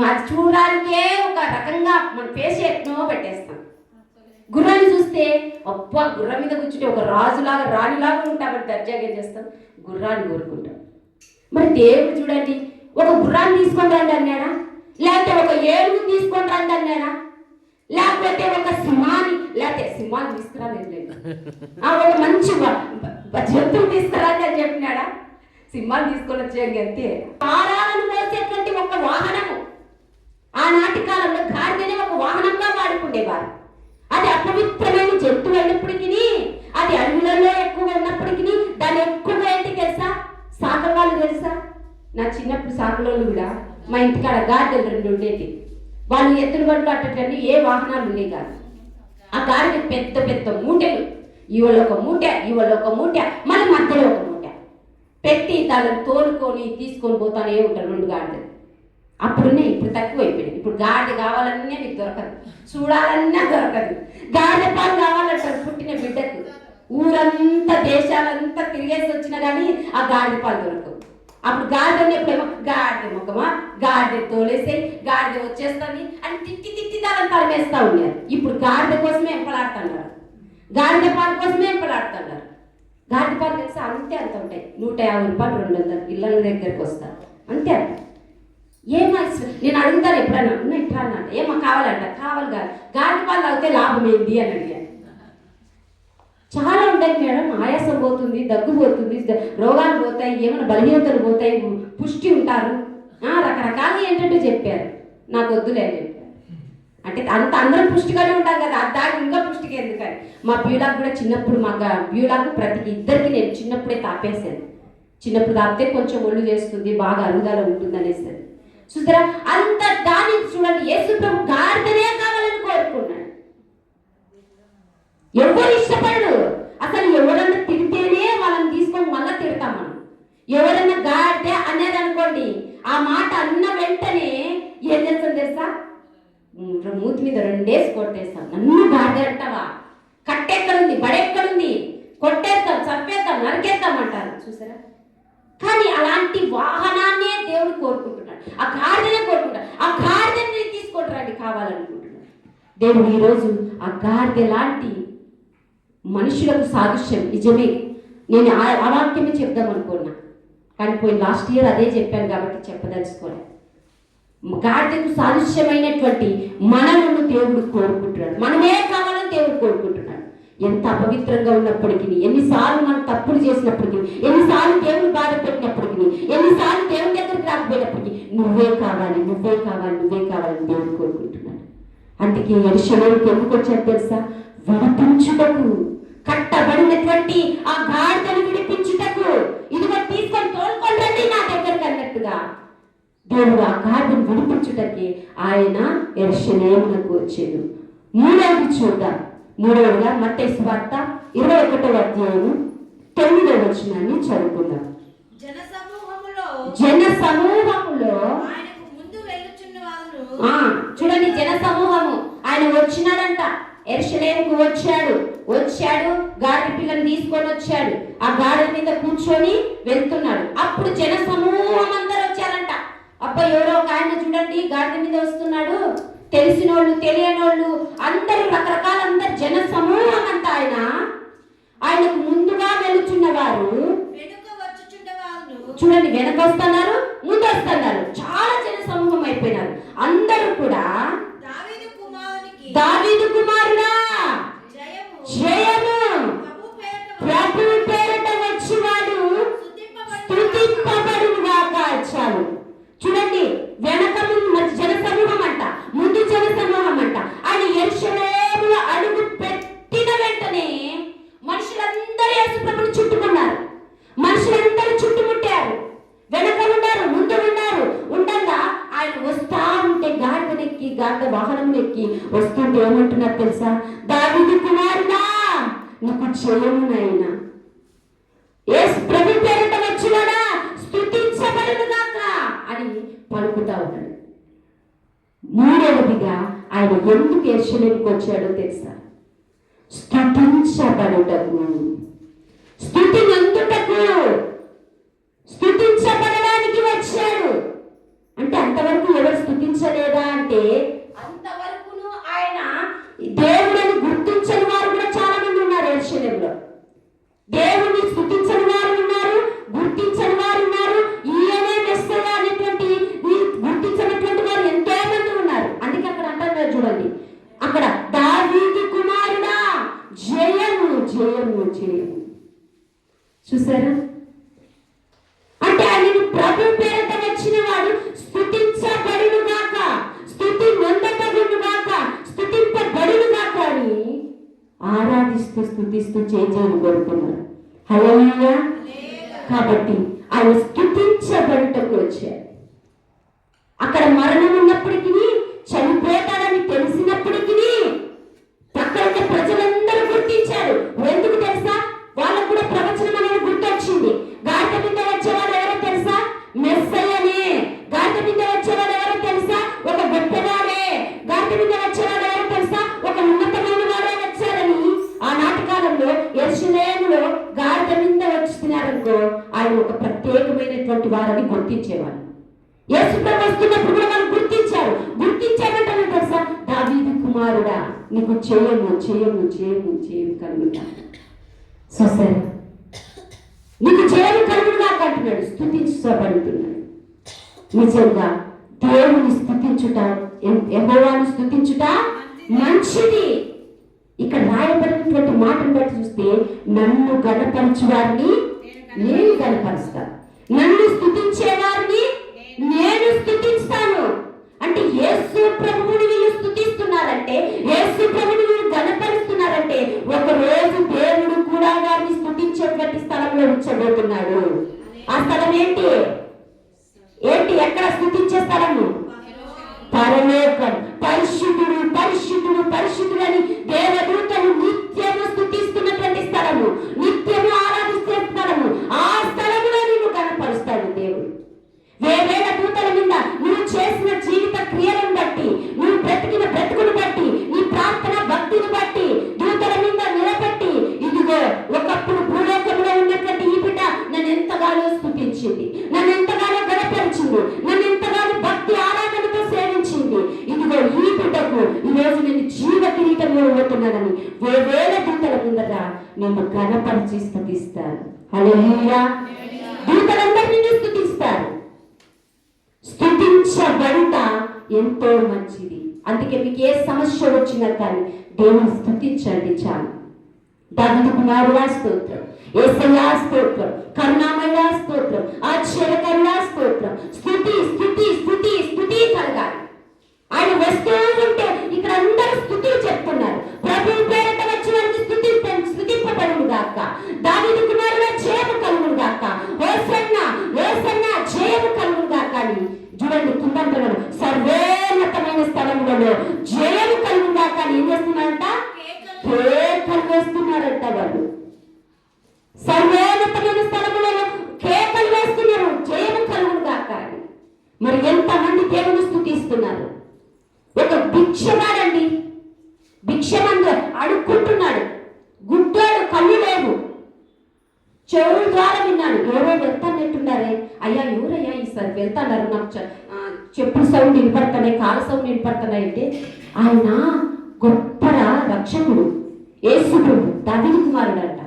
అది చూడడానికే ఒక రకంగా మన ఫేస్ ఎట్నో పెట్టేస్తాం. గుర్రాన్ని చూస్తే అబ్బా గుర్రం మీద కూర్చుంటే ఒక రాజులాగా రాణిలాగా ఉంటామని దర్జాగా ఏం చేస్తాం? గుర్రాన్ని కోరుకుంటాం. మరి దేవుడు చూడండి, ఒక గుర్రాన్ని తీసుకొని రండి అన్నాడా? లేకపోతే ఒక ఏనుగు తీసుకొని రండి అన్నాడా? లేకపోతే ఒక సింహాన్ని, లేకపోతే సింహాన్ని తీసుకురాలేదు, ఒక మంచి జంతువు తీసుకురాలి అని చెప్పినాడా? సింహాన్ని తీసుకొని వచ్చేది అంతే. భారాలను మోసేటువంటి ఒక వాహనము. ఆనాటి కాలంలో గాడిదనే ఒక వాహనంగా వాడుకునేవారు. అది అపవిత్రమైన జంతువు అయినప్పటికీ, అది అడవులలో ఎక్కువ ఉన్నప్పటికీ దాన్ని ఎక్కువగా ఏంటి తెలుసా? సాకవాళ్ళు తెలుసా? నా చిన్నప్పుడు సాకలోళ్ళు కూడా మా ఇంటికాడ గాడిదలు 2 ఉండేవి. వాళ్ళు ఎత్తుల బండ్లు అట్టండి ఏ వాహనాలు ఉండేవి కాదు. ఆ గాడిద పెద్ద పెద్ద మూటలు, ఇవాళ ఒక మూట, ఇవాళ ఒక మూట, మళ్ళీ మధ్యలో ఒక మూట పెట్టి దాన్ని తోలుకొని తీసుకొని పోతానే ఉంటారు 2 గాడిదలు. అప్పుడునే, ఇప్పుడు తక్కువ అయిపోయింది. ఇప్పుడు గాడిద కావాలన్నా మీకు దొరకదు, చూడాలన్నా దొరకదు. గాడిద పాలు కావాలంటారు పుట్టిన బిడ్డకు. ఊరంతా దేశాలంతా తిరిగేసి వచ్చినా కానీ ఆ గాడిద పాలు దొరకవు. అప్పుడు గాడిదని ఎప్పుడేమో గాడిద ముఖమా, గాడిద తోలేసేయి, గాడిద వచ్చేస్తుంది అని తిట్టి తిట్టి దాన్ని తరిమేస్తా ఉన్నారు. ఇప్పుడు గాడిద కోసమే ఎంపలాడుతున్నారు, గాడిద పాల కోసమే ఎంపలాడుతున్నారు. గాడిద పాలు తెలిసి అంతే అంత ఉంటాయి, 150 రూపాయలు 200 పిల్లల దగ్గరికి వస్తారు అంతే అంత. ఏమా నేను అడుగుతాను ఎప్పుడన్నా, ఇట్లా అన్నట్టు ఏమో కావాలంట, కావాలి కాదు, గాడిద పాలు తాగితే లాభం ఏంటి అని అడిగాను. చాలా ఉంటాయి మేడం, ఆయాసం పోతుంది, దగ్గు పోతుంది, రోగాలు పోతాయి, ఏమైనా బలహీనతలు పోతాయి, పుష్టి ఉంటారు, రకరకాలుగా ఏంటంటే చెప్పారు. నాకు వద్దులే అని చెప్పారు. అంటే అంత అందరం పుష్టిగానే ఉంటాం కదా, దానికి ఇంకా పుష్టిగా ఎందుకని. మా బ్యూలాకు కూడా చిన్నప్పుడు, మా బ్యూలాకు ప్రతి ఇద్దరికి నేను చిన్నప్పుడే తాపేసాను. చిన్నప్పుడు తాపితే కొంచెం ఒళ్ళు చేస్తుంది, బాగా అరుగుదల ఉంటుంది అనేసారు. చూసారా, అంత దాన్ని చూడండి, యేసు ప్రభు గాడిదనే కావాలని కోరుకున్నాడు. ఎవరు ఇష్టపడరు అసలు. ఎవరన్నా తిడితేనే వాళ్ళని తీసుకొని మళ్ళీ తిడతాం మనం. ఎవరన్నా గాడిద అనేది అనుకోండి, ఆ మాట అన్న వెంటనే ఏం చేస్తాం తెలుసా? మూతి మీద 2 వేసి కొట్టేస్తాం. నన్ను గాడిద అంటావా? కట్టెక్కడుంది, బడెక్కడుంది, కొట్టేస్తాం, చంపేస్తాం, నరికేస్తాం అంటారు. చూసారా, కానీ అలాంటి వాహనాన్నే దేవుడు కోరుకుంటున్నాడు, ఆ గాడిదనే కోరుకుంటాడు. ఆ గాడిదని తీసుకుంటారండి కావాలనుకుంటున్నాడు దేవుడు. ఈరోజు ఆ గాడిద లాంటి మనుషులకు సాదృశ్యం. నిజమే, నేను ఆ వాక్యమే చెప్దాం అనుకున్నా, కానీ పోయి లాస్ట్ ఇయర్ అదే చెప్పాను కాబట్టి చెప్పదలుచుకోలే. గాడిదకు సాదృశ్యమైనటువంటి మనలను దేవుడు కోరుకుంటున్నాడు. మనమే కావాలని దేవుడు కోరుకుంటున్నాడు. ఎంత అపవిత్రంగా ఉన్నప్పటికీ, ఎన్నిసార్లు మనం తప్పులు చేసినప్పటికీ, ఎన్నిసార్లు దేవుడు బాధ పెట్టినప్పటికీ, ఎన్నిసార్లు దేవుడి దగ్గరికి రాకపోయినప్పటికీ నువ్వే కావాలి, నువ్వే కావాలి, నువ్వే కావాలని దేవుడు కోరుకుంటున్నాడు. అందుకే యెరూషలేముకు ఎందుకు వచ్చాడు తెలుసా? విడిపించుటకు. కట్టబడినటువంటి ఆ గాడిదను విడిపించుటకు. ఇదిగో తీసుకొని తోలుకొని రండి నా దగ్గరికి అన్నట్టుగా దేవుడు ఆ గాడిదను విడిపించుటకి ఆయన యెరూషలేమునకు వచ్చాడు. మూడవది చూద్దాం. మూడవదిగా మత్తయి సువార్త 21వ అధ్యాయము 9వ వచనాన్ని చదువుకుందాం. జన సమూహములో చూడండి, జన సమూహము ఆయన వచ్చినాడంట. యెరూషలేముకు వచ్చాడు గాడిద పిల్లని తీసుకొని వచ్చాడు. ఆ గాడిద మీద కూర్చొని వెళ్తున్నాడు. అప్పుడు జన సమూహం అందరూ వచ్చారంట. అబ్బా, ఎవరో ఒక ఆయన చూడండి గాడిద మీద వస్తున్నాడు. తెలిసినోళ్ళు తెలియనోళ్ళు అందరూ రకరకాల అందరు జన సమూహం అంట. ఆయనకు ముందుగా వెళుచున్న వారు చూడండి, వెనక వస్తున్నారు, ముందు వస్తున్నారు. చాలా జన సమూహం అయిపోయినారు. అందరూ కూడా దావీదు కుమారుడా జయము, ప్రభు పేరట వచ్చివాడు స్తుతింపబడును గాక. చాలు చూడండి, వెనక ముందు జన సమూహం అంట, ముందు జన సమూహం అంట. ఆయన యెరూషలేములో అడుగు పెట్టిన వెంటనే మనుషులందరూ యేసు ప్రభువుని చుట్టుకున్నారు. మనుషులందరూ చుట్టుముట్టారు. వెనక ఉన్నారు, ముందు ఉన్నారు. ఉండగా ఆయన వస్తా ఉంటే గాడిదనెక్కి గాడిద వాహనం ఎక్కి వస్తుంటే ఏమంటున్నారు తెలుసా? దావీదు కుమారుడా నీకు జయమునైనా, యేసు ప్రభు పేరిట వచ్చినాడా స్తుతించబడును గాక అని పలుకుతా ఉన్నాడు. మూడవదిగా ఆయన ఎందుకు యెరూషలేముకు వచ్చాడో తెలుసా? స్తుతించబడుటకు, స్తుతి నందుటకు, స్తుతించబడడానికి వచ్చాడు. అంటే అంతవరకు ఎవరు స్తుతించలేదా అంటే, అంతవరకును ఆయన దేవుడిని గుర్తించని వారు కూడా చాలా మంది ఉన్నారు యెరూషలేములో. దేవుడిని స్తుతించని వారు ఉన్నారు, గుర్తించని వారు ఉన్నారు. ఈయనే మెస్సయ్య అనేటువంటి గుర్తించినటువంటి వారు ఎంతో మంది ఉన్నారు. అందుకే అక్కడ అంటారు చూడండి, అక్కడ దావీదు కుమారుడా జయము జయము జయము. చూసారా? అంటే ఆయన ప్రభు పేరిట వచ్చిన వాడు స్తుతించబడును గాక, స్తుతి నొందబడును గాక, స్తుతింపబడును గాక అని ఆరాధిస్తూ స్తుతిస్తూ చేజేలు కొడుతున్నారు. హల్లెలూయా. కాబట్టి ఆయన స్తుతించబడుటకు వచ్చారు. అక్కడ మరణం ఉన్నప్పటికీ, చనిపోతాడని తెలిసినప్పటికీ అక్కడ ప్రజలందరూ గుర్తించారు. ఎందుకు తెలుసా? వాళ్ళకు కూడా ప్రవచనం అనేది గుర్తొచ్చింది. గాడిద మీద వచ్చేవాడు ఎవరో తెలుసా? మెస్సయ్యనే. గాడిద మీద వచ్చేవాడు ఎవరో తెలుసా? ఒక గొప్పవాడే. గాడిద మీద వచ్చేవాడు ఎవరో తెలుసా? ఒక ఉన్నతమైన వాడే వచ్చారని ఆనాటి కాలంలో యెరూషలేములో గాడిద మీద వచ్చినారనుకో ఆయన ఒక ప్రత్యేకమైనటువంటి వారని గుర్తించేవారు. యేసు ప్రభు వస్తున్నప్పుడు కూడా వాళ్ళు గుర్తించారు. గుర్తించారంటే తెలుసా? దావీదు కుమారుడా నీకు చేయము చేయము చేయము చేయము కలుగుతా. చూసారా? నీకు జయము కలుగుగా అంటున్నాడు, స్తుతించబడుతున్నాడు. నిజంగా దేవుని స్తుతించుట, యెహోవాను స్తుతించుట మంచిది. ఇక్కడ రాయబడినటువంటి మాటను బట్టి చూస్తే, నన్ను గణపరచు వారిని నేను గణపరుస్తాను, నన్ను స్తుతించే వారిని నేను స్తుతిస్తాను. అంటే యేసు ప్రభువుని వీళ్ళు స్తుతిస్తున్నారంటే, యేసు ప్రభువుని వీళ్ళు గణపరుస్తున్నారంటే, ఒక రోజు దేవుడు కూడా వారిని స్తుతించేటువంటి స్థలంలో ఉంచబోతున్నాడు. ఆ స్థలం ఏంటి? ఎక్కడ స్తుతించే స్థలము? పరలోకం. పరిశుద్ధుడు పరిశుద్ధుడు పరిశుద్ధుడు అని దేవదూతలు నిత్యము స్తుతిస్తున్నటువంటి స్థలము, నిత్యము ఆరాధిస్తే స్థలము. ఆ స్థలములో నిన్ను కనపరుస్తాడు దేవుడు. వేవేల దూతల మీద నువ్వు చేసిన జీవిత క్రియలను బట్టి, నువ్వు బ్రతికిన బ్రతుకును బట్టి, నీ ప్రార్థన భక్తిని బట్టి దూతల మీద నిలబెట్టి, ఇదిగో ఒకప్పుడు భూలోకంలో ఉన్నటువంటి ఈ బిడ్డ నన్ను ఎంతగానో స్తుతించింది, నన్ను ఎంతగానో గణపరిచింది, నన్ను ఎంతగానో భక్తి ఆరాధనతో సేవించింది. ఇదిగో ఈ బిడ్డకు ఈరోజు నేను జీవ కిరీటంలో పోతున్నానని వేవేల దూతల ముందర నేను గణపరిచి స్తుతిస్తాను. హల్లెలూయా. దూతలందరూ నిన్ను స్తుతిస్తారు. స్తుతించబడుట ఎంతో మంచిది. అందుకే మీకు ఏ సమస్య వచ్చినా కానీ దేవుని స్తుతించండి చాలు. దావీదు కుమారుడా స్తోత్రం, యేసయ్యా స్తోత్రం, కరుణామయుడా స్తోత్రం, ఆశ్చర్యకరుడా స్తోత్రం. స్తుతి స్తుతి స్తుతి స్తుతి కలగాలి. ఆయన వస్తూ ఉంటే ఇక్కడ అందరూ స్తుతులు చెప్తున్నారు. ప్రభువు పేరిట వచ్చిన వారికి స్తుతింపబడును గాక, దావీదు కుమారుడా జయము కలుగును గాక, హోసన్నా హోసన్నా జయము కలుగును గాక అని చూడండి. కింద సర్వోన్నతమైన స్థలములలో జయము కలుగును గాక అని ఏం చేస్తున్నారు? భిక్షగాడండి, భిక్షమందు అడుక్కుంటున్నాడు, గుడ్డాడు, కళ్ళు లేవు, చెవుల ద్వారా విన్నాడు. ఎవరో వెళ్తానట్టున్నారే, అయ్యా ఎవరయ్యా ఈసారి వెళ్తాడారు, నాకు చెప్పుల సౌండ్ వినపడుతున్నాయి, కాళ్ళ సౌండ్ వినపడుతున్నాయి అంటే ఆయన గొప్ప రక్షకుడు, యేసు ప్రభు, దావీదు కుమారుడు అంట.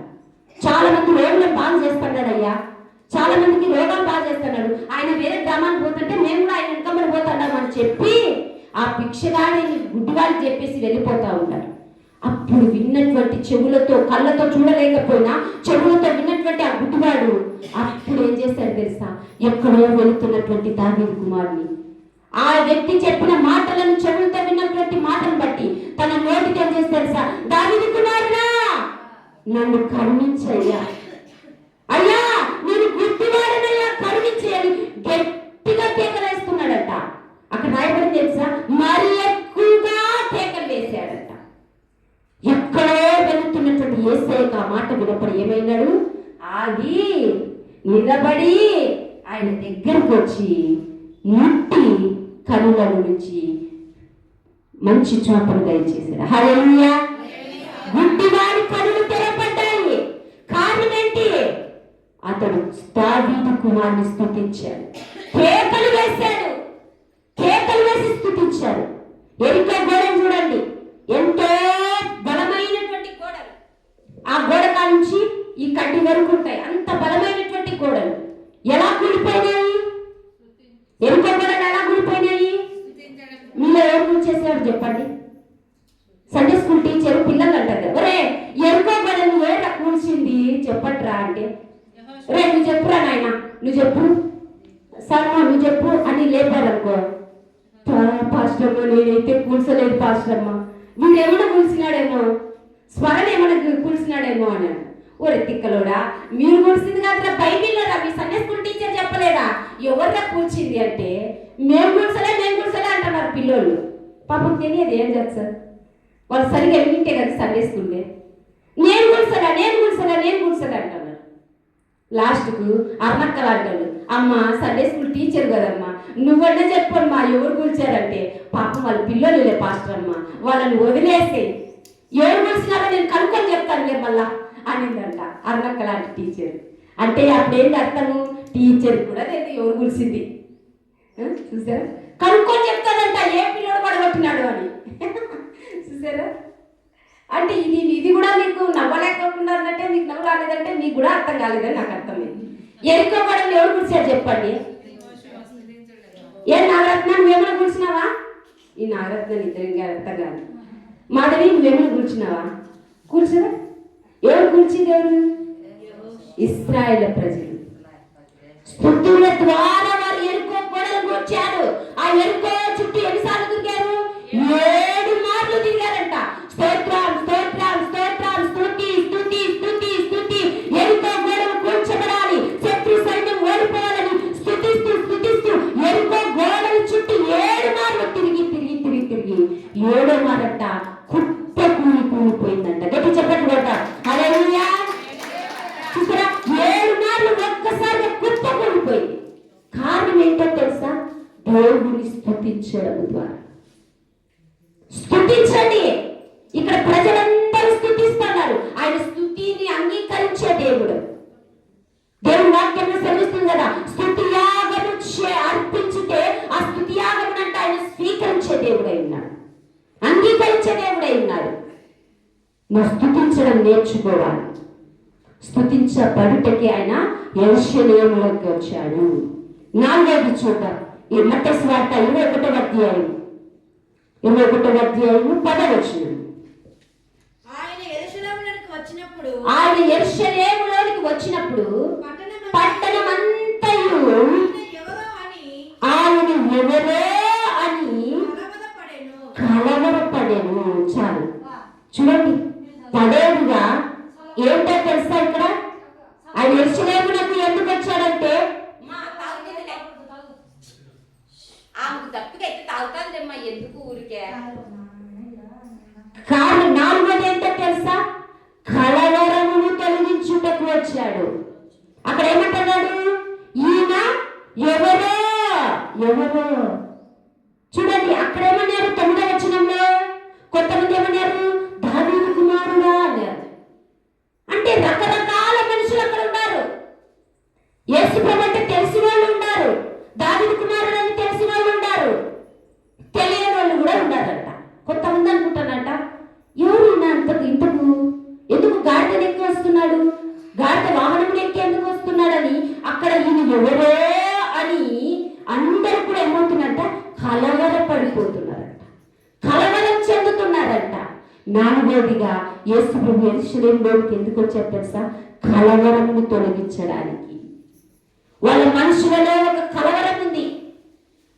చాలా మంది రోగులను బాగు చేస్తున్నాడయ్యా, చాలా మందికి రోగాలు బాగు చేస్తున్నాడు. ఆయన వేరే గ్రామానికి పోతుంటే మేము కూడా ఆయన వెనకబడి పోతున్నామని చెప్పి ఆ భిక్షగాడిని గుడ్డిగాడికి చెప్పేసి వెళ్ళిపోతా ఉంటారు. అప్పుడు విన్నటువంటి చెవులతో, కళ్ళతో చూడలేకపోయినా చెవులతో విన్నటువంటి ఆ గుడ్డివాడు అప్పుడు ఏం చేశాడు తెలుసా? ఎక్కడో వెళుతున్నటువంటి దావీదు కుమారుని, ఆ వ్యక్తి చెప్పిన మాటలను, చెవులతో విన్నటువంటి మాటను బట్టి తన నోటికి ఏం చేస్తాడు తెలుసా? దావీదు కుమారుడా, నన్ను కరుణించయ్యా, అయ్యా నేను గుడ్డివాడనయ్యా, కరుణించేయాలి, గట్టిగా కేకలేస్తున్నాడట. అక్కడ రాయబడి తెలుసా? మరి ఎక్కువగా కేకలు వేశాడట. ఎక్కడో వెళుతున్నటువంటి యేసయ్యకు ఆ మాట వినపడి ఏమైనాడు? ఆగి నిలబడి ఆయన దగ్గరకు వచ్చి ముట్టి కనుల నుంచి మంచి చూపను దయచేశాడు. హల్లెలూయా! గుడ్డివాడి కనులు తెరపడ్డాయి. కారణం ఏంటి? అతడు దావీదు కుమారుని స్తుతించాడు, కేకలు వేశాడు, కేకలు వేసి స్తుతించాడు. ఎరికో గోడను చూడండి, ఎంతో బలమైనటువంటి గోడలు, ఆ గోడ కానుంచి ఈ కడ్డి వరకు ఉంటాయి, అంత బలమైనటువంటి గోడలు ఎలా కూలిపోయినాయి? ఎరుకో గోడలు ఎలా కూలిపోయినాయి? మీలో ఎవరు కూల్చేసాడు చెప్పండి? సండే స్కూల్ టీచర్ పిల్లలు అంటారు కదా, ఒరే ఎరుకో గోడలు ఏడా కూల్చింది చెప్పట్రా అంటే, రే నువ్వు చెప్పురా నాయన, నువ్వు చెప్పు, సర్మా నువ్వు చెప్పు అని లేపారనుకో, పాస్టర్మ నేనైతే కూల్చలేదు పాస్టర్మ, వీడేమైనా కూల్చినాడేమో, స్మరణ ఏమైనా కూల్చినాడేమో అన్నాడు. ఓరే తిక్కలోడా, మీరు కూల్చింది కాదురా, బైబిల్లో రా, మీ సండే స్కూల్ టీచర్ చెప్పలేదా ఎవరిగా కూల్చింది అంటే, మేము కూల్చలే అంటున్నారు పిల్లోళ్ళు. పాపం తెలియదు ఏం చేస్తారు సార్, వాళ్ళు సరిగా వింటే కదా సండే స్కూల్లో, నేను కూల్చలే అంటున్నారు. లాస్ట్కు అర్నక్కలు అంటాడు, అమ్మ సండే స్కూల్ టీచర్ కదమ్మా, నువ్వన్నా చెప్పమ్మా ఎవరు కూల్చారంటే, పాపం వాళ్ళ పిల్లలులే పాస్టర్ అమ్మ, వాళ్ళని వదిలేసి ఎవరు కూల్చినారో నేను కనుక్కొని చెప్తానులే మళ్ళా అనిందంట అర్నక్క లాంటి టీచర్. అంటే అప్పుడేంటి అర్థము? టీచర్ కూడా లేదు ఎవరు కూల్చింది, చూసారా? కనుక్కొని చెప్తానంట ఏ పిల్లడు పడగొట్టినాడు అని. చూసారా? అంటే ఇది కూడా మీకు నవ్వలేకపోకుండా అన్నట్టే, మీకు నవ్వు రాలేదంటే మీకు కూడా అర్థం కాలేదని నాకు అర్థమైంది. ఎరుకో పడని ఎవరు కూర్చారు చెప్పండి? ఏ నాగరత్న నువ్వేమైనా కూర్చున్నావా? ఈ నాగరత్న నిజంగా అర్థం కాదు. మాధవి నువ్వేమైనా కూర్చున్నావా? కూర్చురా. ఎవరు కూర్చింది? ఎవరు? ఇశ్రాయేలు ప్రజలు. స్తుతుల ద్వారా వారు ఎరుకో గోడలు కూర్చారు. ఆ ఎరుకో చుట్టూ ఎన్నిసార్లు తిరిగారు? 7 మార్లు తిరిగారంట. స్తోత్రం స్తోత్రం స్తోత్రం, స్తుతి స్తుతి స్తుతి స్తుతి. ఎరుకో గోడలు కూర్చబడాలి, శత్రు సైన్యం ఓడిపోవాలని స్తుతిస్తూ ఎరుకో గోడలు చుట్టూ 7 మార్లు తిరిగి 7వ మారంట కుట్ట కూలిపోయిందంట. గట్టి చెప్పండి కొట్ట. హల్లెలూయా! చూసారా? 7 మార్లు ఒక్కసారిగా కుట్ట కూలిపోయింది. కారణం ఏంటో తెలుసా? దేవుని స్తుతించడం ద్వారా. స్తుతించండి. ఇక్కడ ప్రజలందరూ స్తుతిస్తున్నారు. ఆయన స్తుతిని అంగీకరించే దేవుడు. దేవుని వాక్యంలో సెలవిస్తుంది కదా, స్తుతి యాగము అర్పించితే ఆ స్తుతి యాగమును అంటే ఆయన స్వీకరించే దేవుడై ఉన్నాడు, అంగీకరించే దేవుడై ఉన్నాడు. నువ్వు స్తుతించడం నేర్చుకోవాలి. స్తుతించబడుటకి ఆయన యెరూషలేములోకి వచ్చాడు. 4వది చూద్దాం. ఈ మత్తయి సువార్త 21వ అధ్యాయం 10వ వచనం. ఆయన యెరూషలేములోనికి వచ్చినప్పుడు పట్టణమంతయు ఆయన ఎవరో అని కలవరపడెను. చాలు చూడండి, పడేడుగా ఏంటో తెలుసా? ఇక్కడ ఆయన యెరూషలేమునకు ఎందుకు వచ్చాడంటే, ఎందుకు ఊరికే కారణం. 4వది ఏంటో తెలుసా? కలవరమును తొలగించుటకు వచ్చాడు. అక్కడ ఏమంటున్నాడు? ఈయన ఎవరో చూడండి. అక్కడ ఏమన్నారు? 9వ వచనంలో నాలుగోదిగా యేసు ప్రభు యెరూషలేములోకి ఎందుకు వచ్చారు తెలుసా? కలవరమును తొలగించడానికి. వాళ్ళ మనుషులలో ఒక కలవరం ఉంది,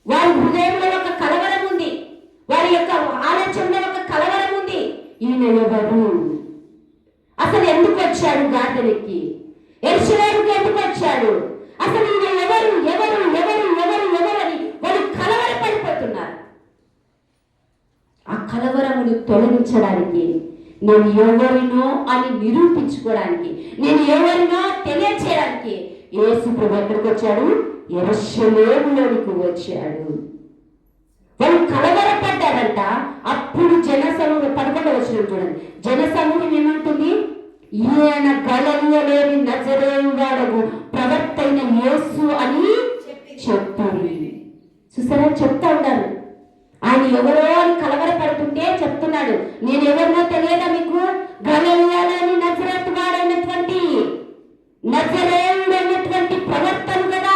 వారి హృదయంలో ఒక కలవరం ఉంది, వారి యొక్క ఆలోచనలో ఒక కలవరం ఉంది. ఈయన ఎవరు? అసలు ఎందుకు వచ్చాడు గాడిదెక్కి? యెరూషలేముకి ఎందుకు వచ్చాడు? అసలు ఈయన ఎవరు ఎవరు ఎవరు ఎవరు ఎవరు అని వాళ్ళు కలవరపడిపోతున్నారు. ఆ కలవరమును తొలగించడానికి, నేను ఎవరినో అని నిరూపించుకోవడానికి, నేను ఎవరినో తెలియచేయడానికి యేసు ప్రభు ఎక్కడికి వచ్చాడు? యెరూషలేములోనికి వచ్చాడు. వాళ్ళు కలవరపడ్డారంట. అప్పుడు జనసమూహం 11వ వచనం చూడండి. జనసమూహం ఏమంటుంది? ఈయన గలిలయలోని నజరేయుడగు ప్రవక్త అయిన యేసు అని చెప్తుంది. చూసారా, చెప్తా ఉన్నారు. ఆయన ఎవరో అని కలవరపడుతుంటే చెప్తున్నాడు, నేను ఎవరినో తెలియదా మీకు? గలిలయలోని నజరేతు వాడైనటువంటి నజరేయుడైనటువంటి ప్రవర్తను కదా,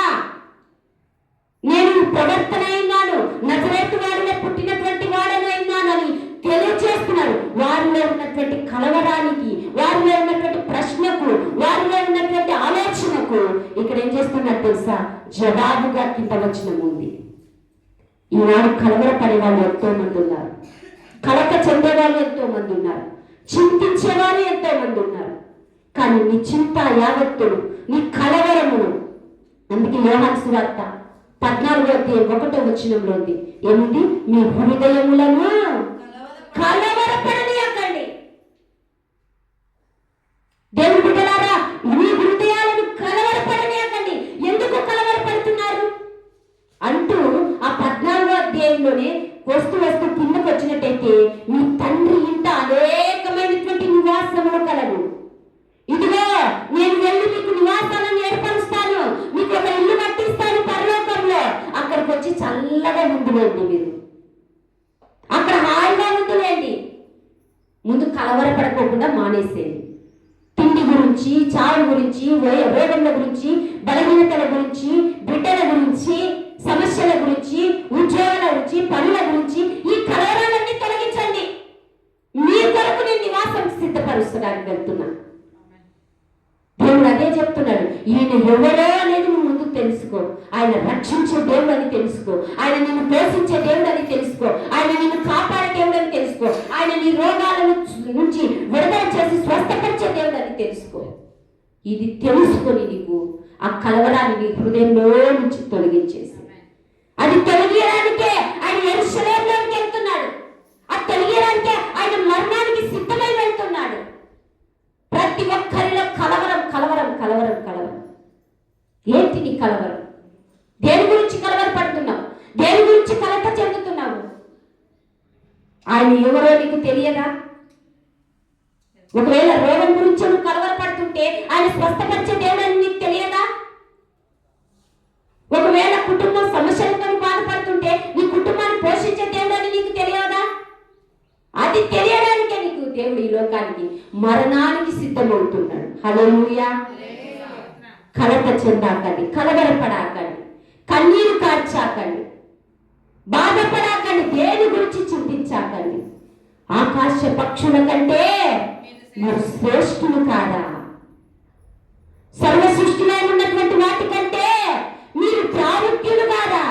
నేను ప్రవర్తనైనాను, నజరేతు వాడిలో పుట్టినటువంటి వాడనైనానని తెలియజేస్తున్నారు. వారిలో ఉన్నటువంటి కలవరానికి, వారిలో ఉన్నటువంటి ప్రశ్నకు, వారిలో ఉన్నటువంటి ఆలోచనకు ఇక్కడ ఏం చేస్తున్నారు తెలుసా? జవాబుగా కింద వచనం ఉంది. ఈనాడు కలవరపడే వాళ్ళు ఎంతో మంది ఉన్నారు, కలక చెందేవాళ్ళు ఎంతో మంది ఉన్నారు, చింతించేవాళ్ళు ఎంతో మంది ఉన్నారు. కానీ నీ చింత యావత్తును, నీ కలవరమును, అందుకే యోహాను సువార్త 14వ వచనంలో ఉంది ఏముంది? మీ హృదయములను కలవరపడనీయకండి. దేవుని బిడ్డలారా, మీ హృదయాలను కలవరపడనీయకండి. ఎందుకు కలవరపడుతున్నారు అంటూ ఆ 14వ అధ్యాయంలోనే వస్తూ వస్తూ కిందకు వచ్చినట్టయితే, మీ తండ్రి ఇంట అనేకమైనటువంటి నివాసములు కలవు. ఇదిగో నేను వెళ్ళి మీకు నివాసాలను ఏర్పరుస్తాను, మీకు ఒక ఇల్లు కట్టిస్తాను పరలోకంలో. అక్కడికి వచ్చి చల్లగా ముందులేండి, మీరు అక్కడ హాయిగా ముందులేండి. ముందు కలవరపడకోకుండా మానేసేయండి. తిండి గురించి, చావు గురించి, రోగముల గురించి, బలహీనతల గురించి, బిడ్డల గురించి, సమస్యల గురించి, ఉద్యోగాల గురించి, పనుల గురించి ఈ కలవరాలన్నీ తొలగించండి. మీ కొరకు నేను నివాసం సిద్ధపరుస్తడానికి వెళ్తున్నా. దేవుడు అదే చెప్తున్నాడు. ఈయన ఎవరో అనేది నువ్వు ముందు తెలుసుకో. ఆయన రక్షించే దేవుడు అని తెలుసుకో, ఆయన నిన్ను పోషించే దేవుడు అని తెలుసుకో, ఆయన నిన్ను కాపాడే దేవుడు అని తెలుసుకో, ఆయన నీ రోగాల నుంచి విడుదల చేసి స్వస్థపరిచే దేవుడు అని తెలుసుకో. ఇది తెలుసుకొని నీకు ఆ కలవరాన్ని నీ హృదయంలో నుంచి తొలగించేసి, అది తొలగించడానికే ఆయన యెరూషలేములోకి వెళ్తున్నాడు. అది తొలగించడానికే ఆయన మరణానికి సిద్ధమై వెళ్తున్నాడు. ప్రతి ఒక్కరిలో కలవరం కలవరం కలవరం కలవరం. ఏంటి నీ కలవరం? దేని గురించి కలవరపడుతున్నావు? దేని గురించి కలత చెందుతున్నావు? ఆయన ఎవరో నీకు తెలియదా? ఒకవేళ రోగం గురించి నువ్వు కలవరపడుతుంటే ఆయన స్వస్థపరిచే దేవుడని నీకు తెలియదా? ఒకవేళ కుటుంబం సమస్యలతో బాధపడుతుంటే నీ కుటుంబాన్ని పోషించే దేవుడని నీకు తెలియదా? అది తెలియడానికే నీకు దేవుడు ఈ లోకానికి మరణానికి సిద్ధమవుతున్నాడు. హల్లెలూయా. కలత చెందాకండి, కలవరపడాకండి, కన్నీరు కార్చాకండి, బాధపడాకండి, దేని గురించి చింతించాకండి. ఆకాశ పక్షుల కంటే మీరు శ్రేష్ఠులు కాదా? సర్వ సృష్టిలో ఉన్నటువంటి వాటి కంటే మీరు ప్రాముఖ్యులు కాదా?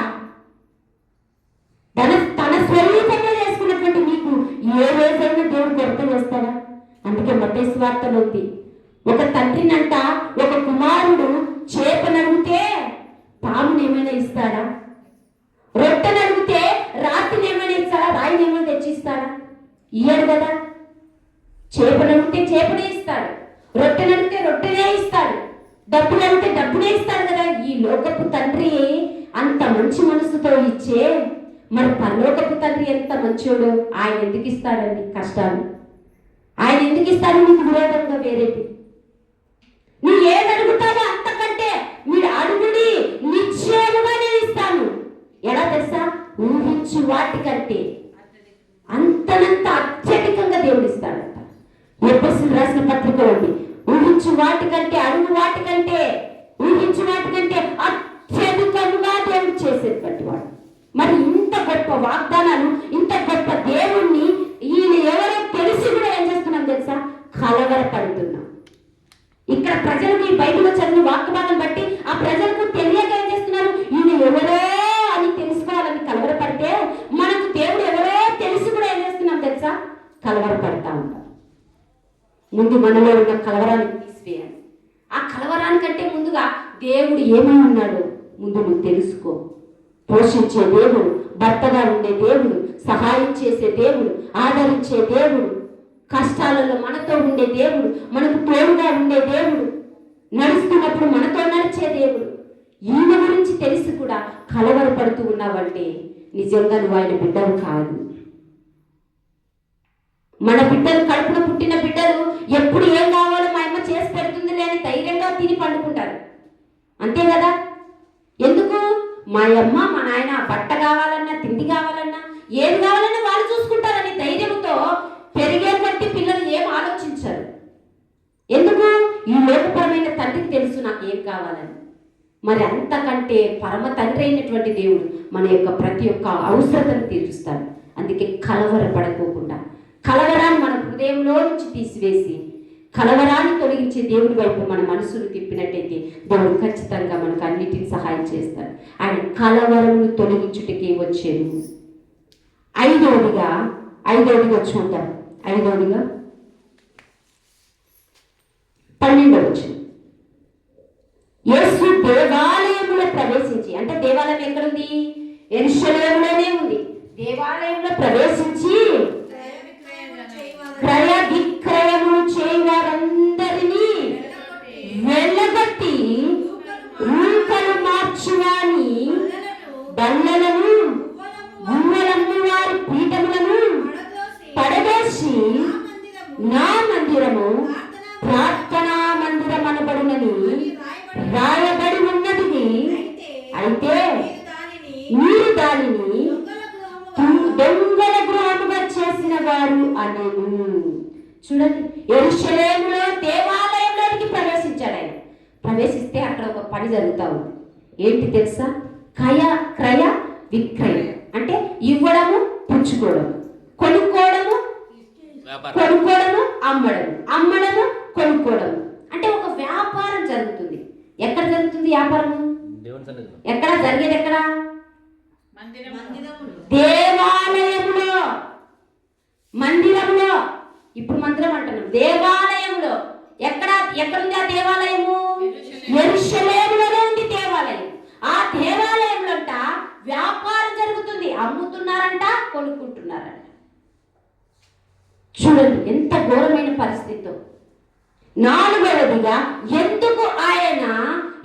తన స్వరూపంగా చేసుకున్నటువంటి మీకు ఏ రోజైనా దేవుడు కొరత చేస్తాడా? అందుకే మత్తయి సువార్తలో ఉంది, ఒక తండ్రినంట ఒక కుమారుడు చేపనడిగితే పాముని ఏమైనా ఇస్తాడా? రొట్టెనడిగితే రాతిని ఏమైనా ఇస్తాడా? రాయిని ఏమైనా తెచ్చిస్తాడా? ఇయ్యడు కదా. చేపనడిగితే చేపనే ఇస్తాడు, రొట్టెనడిగితే రొట్టెనే ఇస్తాడు, డబ్బులంటే డబ్బునే ఇస్తాడు కదా. ఈ లోకపు తండ్రి అంత మంచి మనసుతో ఇచ్చే మరి పరలోకపు తండ్రి ఎంత మంచోడు, ఆయన ఎందుకు ఇస్తాడండి కష్టాలు? ఆయన ఎందుకు ఇస్తాడు నీకు విరోధంగా వేరేది? నువ్వు ఏది అడుగుతావో అంతకంటే మీరు అడుగుడి నిశ్చయముగా నేను ఇస్తాను. ఎలా తెలుసా? ఊహించు వాటికంటే అంతనంత అత్యధికంగా దేవుడు ఇస్తాడంట. ఎఫెసీయులకు రాసిన పత్రికలో ఉంది, ఊహించు వాటికంటే, అడుగు వాటికంటే, ఊహించు వాటికంటే అత్యధికంగా దేవుడు చేసేటువంటి వాడు. మరి ఇంత గొప్ప వాగ్దానాలు, ఇంత గొప్ప దేవుణ్ణి ఈయన ఎవరో తెలిసి కలవరపడతా ఉంటాం. ముందు మనలో ఉన్న కలవరాన్ని తీసివేయాలి. ఆ కలవరానికంటే ముందుగా దేవుడు ఏమై ఉన్నాడో ముందు నువ్వు తెలుసుకో. పోషించే దేవుడు, భర్తగా ఉండే దేవుడు, సహాయం చేసే దేవుడు, ఆదరించే దేవుడు, కష్టాలలో మనతో ఉండే దేవుడు, మనకు తోడుగా ఉండే దేవుడు, నడుస్తున్నప్పుడు మనతో నడిచే దేవుడు. ఈయన గురించి తెలిసి కూడా కలవరపడుతూ ఉన్నావంటే నిజంగా నువ్వు ఆయన బిడ్డవు కాదు. మన బిడ్డలు, కడుపున పుట్టిన బిడ్డలు ఎప్పుడు ఏం కావాలో మా అమ్మ చేసి పెడుతుంది లేని ధైర్యంగా తిని పండుకుంటారు. అంతే కదా? ఎందుకు? మా అమ్మ మా నాయన బట్ట కావాలన్నా, తిండి కావాలన్నా, ఏది కావాలన్నా వాళ్ళు చూసుకుంటారని ధైర్యంతో పెరిగే బట్టి పిల్లలు ఏం ఆలోచించరు. ఎందుకు? ఈ లోకపరమైన తండ్రికి తెలుసు నాకు ఏం కావాలని. మరి అంతకంటే పరమ తండ్రి అయినటువంటి దేవుడు మన యొక్క ప్రతి ఒక్క అవసరతను తీరుస్తాడు. అందుకే కలవరపడకోకుండా, కలవరాన్ని మన హృదయంలో నుంచి తీసివేసి కలవరాన్ని తొలగించే దేవుడి వైపు మన మనసును తిప్పినట్టయితే దేవుడు ఖచ్చితంగా మనకు అన్నిటిని సహాయం చేస్తాడు. ఆయన కలవరమును తొలగించుటకే వచ్చేది. ఐదవదిగా చూద్దాం. 5వ 12 యేసు దేవాలయంలో ప్రవేశించి, అంటే దేవాలయం ఎక్కడుంది? యెరూషలేములోనే ఉంది. దేవాలయంలో ప్రవేశించి క్రయ విక్రయము చేయవారందరినీ వెళ్ళగొట్టి రూకలు మార్చువాని బల్లలను, గువ్వలమ్ము వారి పీఠములను పడవేసి నా మందిరము ప్రార్థనా మందిరం అనబడునని రాయబడి ఉన్నది. అయితే మీరు దానిని దొంగల గృహముగా చేసిన వారు అనేను. చూడండి, యెరూషలేములో దేవాలయంలోనికి ప్రవేశించాడు ఆయన. ప్రవేశిస్తే అక్కడ ఒక పని జరుగుతూ ఉంది. ఏంటి తెలుసా? క్రయ విక్రయం. అంటే ఇవ్వడము, పుచ్చుకోవడం, కొనుక్కోవడము, అమ్మడము, కొనుక్కోవడము. అంటే ఒక వ్యాపారం జరుగుతుంది. ఎక్కడ జరుగుతుంది వ్యాపారము? ఎక్కడ జరిగేది? ఎక్కడ? దేవాలయంలో, మందిరంలో. ఇప్పుడు మందిరం అంటున్నాం, దేవాలయంలో. ఎక్కడుంది ఆ దేవాలయము? యెరూషలేములోనే ఉంది దేవాలయం. ఆ దేవాలయంలో వ్యాపారం జరుగుతుంది. అమ్ముతున్నారంట, కొనుక్కుంటున్నారంట. చూడండి ఎంత ఘోరమైన పరిస్థితితో. 4వదిగా ఎందుకు ఆయన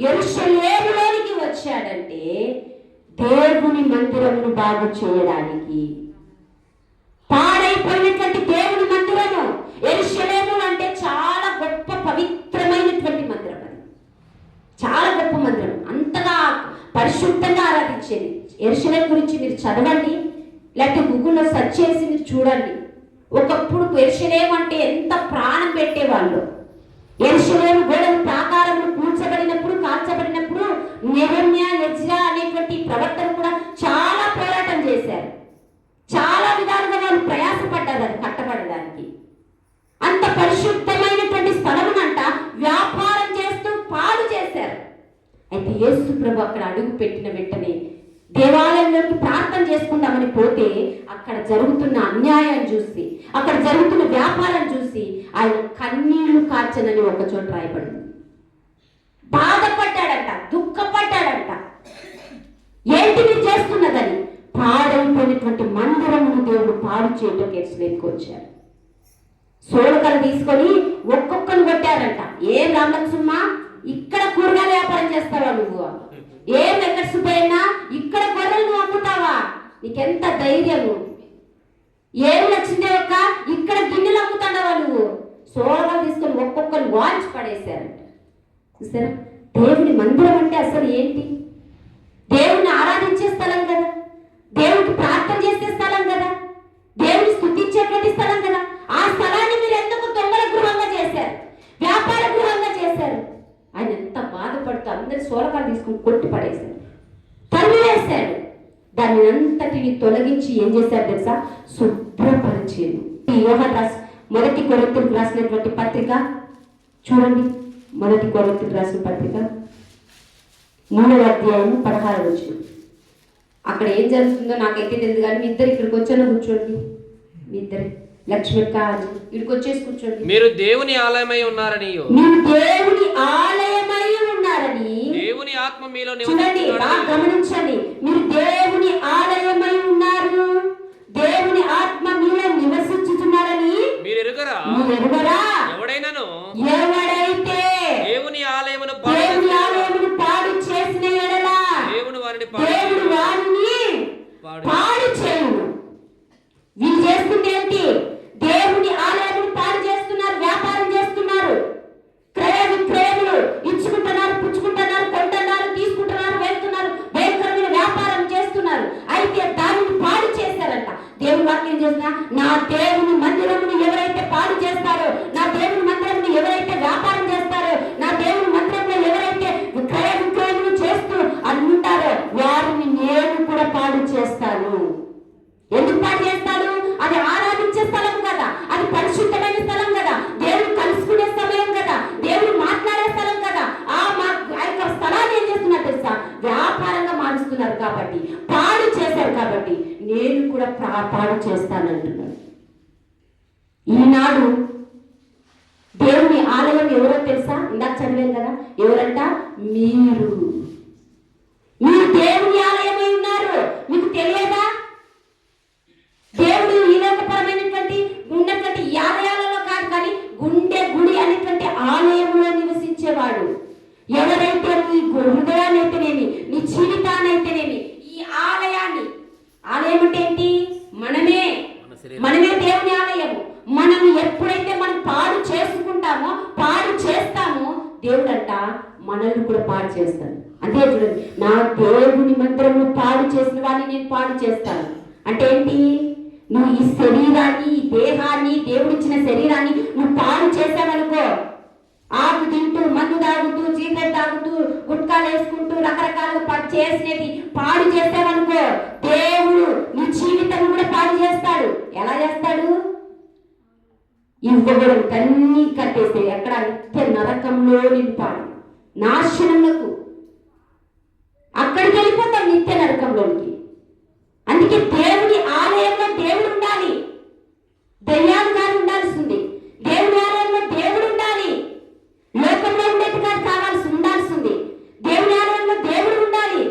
యెరూషలేములోనికి వచ్చాడంటే దేవుని మందిరమును బాగు చేయడానికి. పాడైపోయినటువంటి దేవుని మందిరము యెరూషలేము అంటే చాలా గొప్ప పవిత్రమైనటువంటి మందిరం. అది చాలా గొప్ప మందిరం, అంతగా పరిశుద్ధంగా ఆరాధించేది. యెరూషలేము గురించి మీరు చదవండి, లేకపోతే గూగుల్లో సెర్చ్ చేసి మీరు చూడండి. ఒకప్పుడు యెరూషలేము అంటే ఎంత ప్రాణం పెట్టేవాళ్ళు. యెరూషలేము గోడలు ప్రాకారములు కాల్చబడినప్పుడు నెహెమ్యా, ఎజ్రా అనేటువంటి ప్రవర్తన కూడా చాలా పోరాటం చేశారు. చాలా విధాలుగా వాళ్ళు ప్రయాసపడ్డారు అది కట్టబడడానికి. అంత పరిశుద్ధమైనటువంటి స్థలమునంట వ్యాపారం చేస్తూ పాడు చేశారు. అయితే యేసు ప్రభు అక్కడ అడుగు పెట్టిన వెంటనే దేవాలయంలోకి ప్రార్థన చేసుకుందామని పోతే అక్కడ జరుగుతున్న అన్యాయం చూసి, అక్కడ జరుగుతున్న వ్యాపారం చూసి ఆయన కన్నీళ్లు కార్చనని ఒక చోట రాయబడింది. బాధపడ్డాడంట, దుఃఖపడ్డాడంట. ఏంటి మీరు చేస్తున్నదని? పాడైపోయినటువంటి మందిరమును దేవుడు పాడు చేయటం యెరూషలేముకు వచ్చారు. సోలకలు తీసుకొని ఒక్కొక్కరు కొట్టారంట. ఏం రామలక్ష్మ, ఇక్కడ కూరగాయల వ్యాపారం చేస్తావా నువ్వు? ఏం వెంకట సుబ్బయ్య, ఇక్కడ గొర్రెలు నువ్వు అమ్ముతావా? నీకెంత ధైర్యము? ఏం లక్ష్మీ ఒక్క ఇక్కడ గిన్నెలు అమ్ముతాడవా నువ్వు? సోలకలు తీసుకొని ఒక్కొక్కరు వాల్చి పడేశారంట. చూసారా? దేవుని మందిరం అంటే అసలు ఏంటి? దేవుని ఆరాధించే స్థలం కదా, దేవుడికి ప్రార్థన చేసే స్థలం కదా, దేవుని స్తుతించేటువంటి స్థలం కదా. ఆ స్థలాన్ని మీరు ఎందుకు దొంగల గృహంగా చేశారు, వ్యాపార గృహంగా చేశారు? ఆయన ఎంత బాధపడుతూ అందరి సోలకాలు తీసుకుని కొట్టి పడేశారు, తరిమివేశాడు. దాన్ని అంతటిని తొలగించి ఏం చేశారు తెలుసా? శుభ్రపరిచేది. యోహాను మొదటి కొరింథీయులకు రాసినటువంటి పత్రిక చూడండి. మొదటి కొరింథీయులకు రాసిన పత్రిక 3వ అధ్యాయం 16వ వచనం. అక్కడ ఏం జరుగుతుందో నాకైతే తెలియదు, కానీ మీ ఇద్దరు ఇక్కడికి వచ్చాను కూర్చోండి. మీ ఇద్దరు లక్ష్మక్క ఇక్కడికి వచ్చేసి కూర్చోండి. మీరు దేవుని ఆలయమై ఉన్నారని, మీరు దేవుని ఆలయమై ఉన్నారని దేవుని ఆత్మ మీలో చూడండి, బాగా గమనించండి. మీరు దేవుని ఆలయమై ఉన్నారు, దేవుని ఆత్మ మీలో నివసించుతున్నారని మీరు ఎరుగరా? ఎవడైనాను ఎవడైతే దేవుని ఆలయమును పాడు చేసిన ఎడల దేవుడు వారిని పాడు చేయును. వీళ్ళు చేస్తుంది ఏంటి? దేవుని ఆలయాన్ని పాడు చేస్తున్నారు, వ్యాపారం చేస్తున్నారు, క్రయ విక్రయములు ఇచ్చుకుంటున్నారు, పుచ్చుకుంటున్నారు, కొంటున్నారు, తీసుకుంటున్నారు, వెళ్తున్నారు, భయంకరమైన వ్యాపారం చేస్తున్నారు. అయితే దానిని పాడు చేశారంట. దేవుని వాక్యం చేసిన నా దేవుని మందిరమును ఎవరైతే పాడు చేస్తారో, నా దేవుని మందిరమును ఎవరైతే వ్యాపారం చేస్తారో, నా దేవుని మందిరంలో ఎవరైతే క్రయ విక్రయములు చేస్తూ అంటారో వారిని నేను కూడా పాడు చేస్తాను. ఎందుకు పాడు చేస్తాడు? అది ఆరాధించే స్థలం కదా, అది పరిశుద్ధమైన స్థలం కదా, దేవుడు కలుసుకునే సమయం కదా, దేవుడు మాట్లాడే స్థలం కదా. ఆ యొక్క స్థలాన్ని ఏం చేస్తున్నారు తెలుసా? వ్యాపారంగా మారుస్తున్నారు కాబట్టి, పాడు చేశారు కాబట్టి నేను కూడా పాడు చేస్తానంటున్నాను. ఈనాడు దేవుని ఆలయం ఎవరో తెలుసా? ఇందాక చదివాం కదా, ఎవరంట? మీరు దేవుని ఆలయమై ఉన్నారు. మీకు తెలియదా? దేవుడు ఈ లోకపరమైనటువంటి ఉన్నటువంటి ఆలయాలలో కాదు, కానీ గుడి అనేటువంటి ఆలయంలో నివసించేవాడు. ఎవరైతే నీ హృదయాన్ని అయితేనేమి, నీ జీవితాన్ని అయితేనేమి, ఈ ఆలయాన్ని, ఆలయం అంటే ఏంటి? మనమే దేవుని ఆలయము. మనం ఎప్పుడైతే మనం పాడు చేసుకుంటామో, పాడు చేస్తామో, దేవుడంట మనల్ని కూడా పాడు చేస్తాను. అంతే చూడండి, నా దేవుని మందిరము పాడు చేసిన వాడిని నేను పాడు చేస్తాను అంటే ఏంటి? నువ్వు ఈ శరీరాన్ని, ఈ దేహాన్ని, దేవుడిచ్చిన శరీరాన్ని నువ్వు పాడు చేసావనుకో, ఆకు తింటూ, మందు తాగుతూ, చీకటి తాగుతూ, గుట్కాలు వేసుకుంటూ, రకరకాలుగా చేసినది పాడు చేసావనుకో, దేవుడు నీ జీవితం కూడా పాడు చేస్తాడు. ఎలా చేస్తాడు? ఇవ్వబడం తన్ని కట్టేస్తే ఎక్కడ నిత్య నరకంలో నింపాడు, నాశనములకు అక్కడికి వెళ్ళిపోతాం, నిత్య నరకంలోనికి. అందుకే దేవుని ఆలయంలో దేవుడు ఉండాలి, దయ్యాలు గారు ఉండాల్సింది. దేవుని ఆలయంలో దేవుడు ఉండాలి, లోకంలో ఉండేది కాదు, ఉండాల్సింది. దేవుని ఆలయంలో దేవుడు ఉండాలి.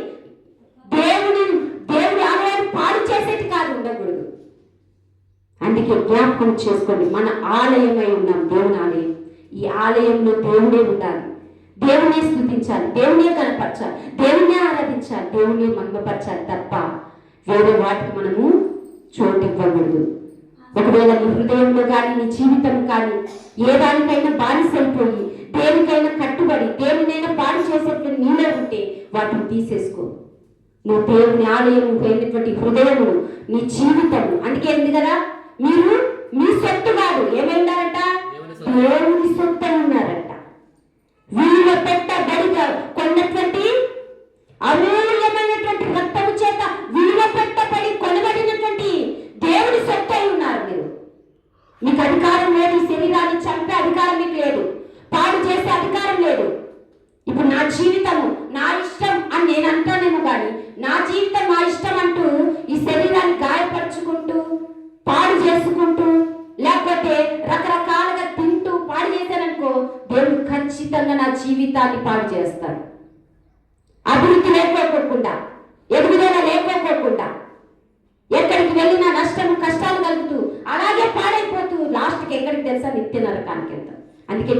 దేవుని ఆలయాన్ని పాడు చేసేది కాదు, ఉండకూడదు. అందుకే జ్ఞాపకం చేసుకోండి, మన ఆలయమై ఉన్నాం, దేవుని ఆలయం. ఈ ఆలయంలో దేవుడే ఉండాలి, దేవునే స్తుతించాలి, దేవునే కనపరచాలి, దేవునే ఆరాధించాలి, దేవునే మహిమపరచాలి తప్ప వేరే వాటికి మనము చోటు ఇవ్వకూడదు. ఒకవేళ నీ హృదయంలో కానీ, నీ జీవితం కానీ ఏ దానికైనా బానిసైపోయి, దేనికైనా కట్టుబడి, దేనినైనా పాడు చేసేట్లు నీలో ఉంటే వాటిని తీసేసుకో. నువ్వు దేవుని ఆలయం అయినటువంటి హృదయము, నీ జీవితము. అందుకే ఉంది కదా, మీరు మీ సొత్తు కాదు, ఏమైందారట? దేవుని సొత్తు ఉన్నారంట. వీళ్ళ పెట్టబడిగా కొన్నటువంటి అమూల్యమైనటువంటి రక్తము చేత వీళ్ళ పెట్టబడి కొనబడినటువంటి దేవుని సొత్తు అయి ఉన్నారు మీరు. మీకు అధికారం లేదు, ఈ శరీరాన్ని చంపే అధికారం మీకు లేదు, పాడు చేసే అధికారం లేదు. ఇప్పుడు నా జీవితము నా ఇష్టం అని నేను అంటానేమో కానీ, నా జీవితం నా ఇష్టం అంటూ ఈ శరీరాన్ని గాయపరుచుకుంటూ, పాడు చేసుకుంటూ, లేకపోతే రకరకాలుగా తింటూ పాడు చేశాననుకో, దేవుడు ఖచ్చితంగా నా జీవితాన్ని పాడు చేస్తాడు. అభివృద్ధి లేకపోకుండా, ఎదుగుదల లేకపోకుండా, ఎక్కడికి వెళ్ళినా నష్టము, కష్టాలు కలుగుతూ, అలాగే పాడైపోతూ లాస్ట్కి ఎక్కడికి తెలుసా? నిత్య నరకానికి వెళ్తాం. అందుకే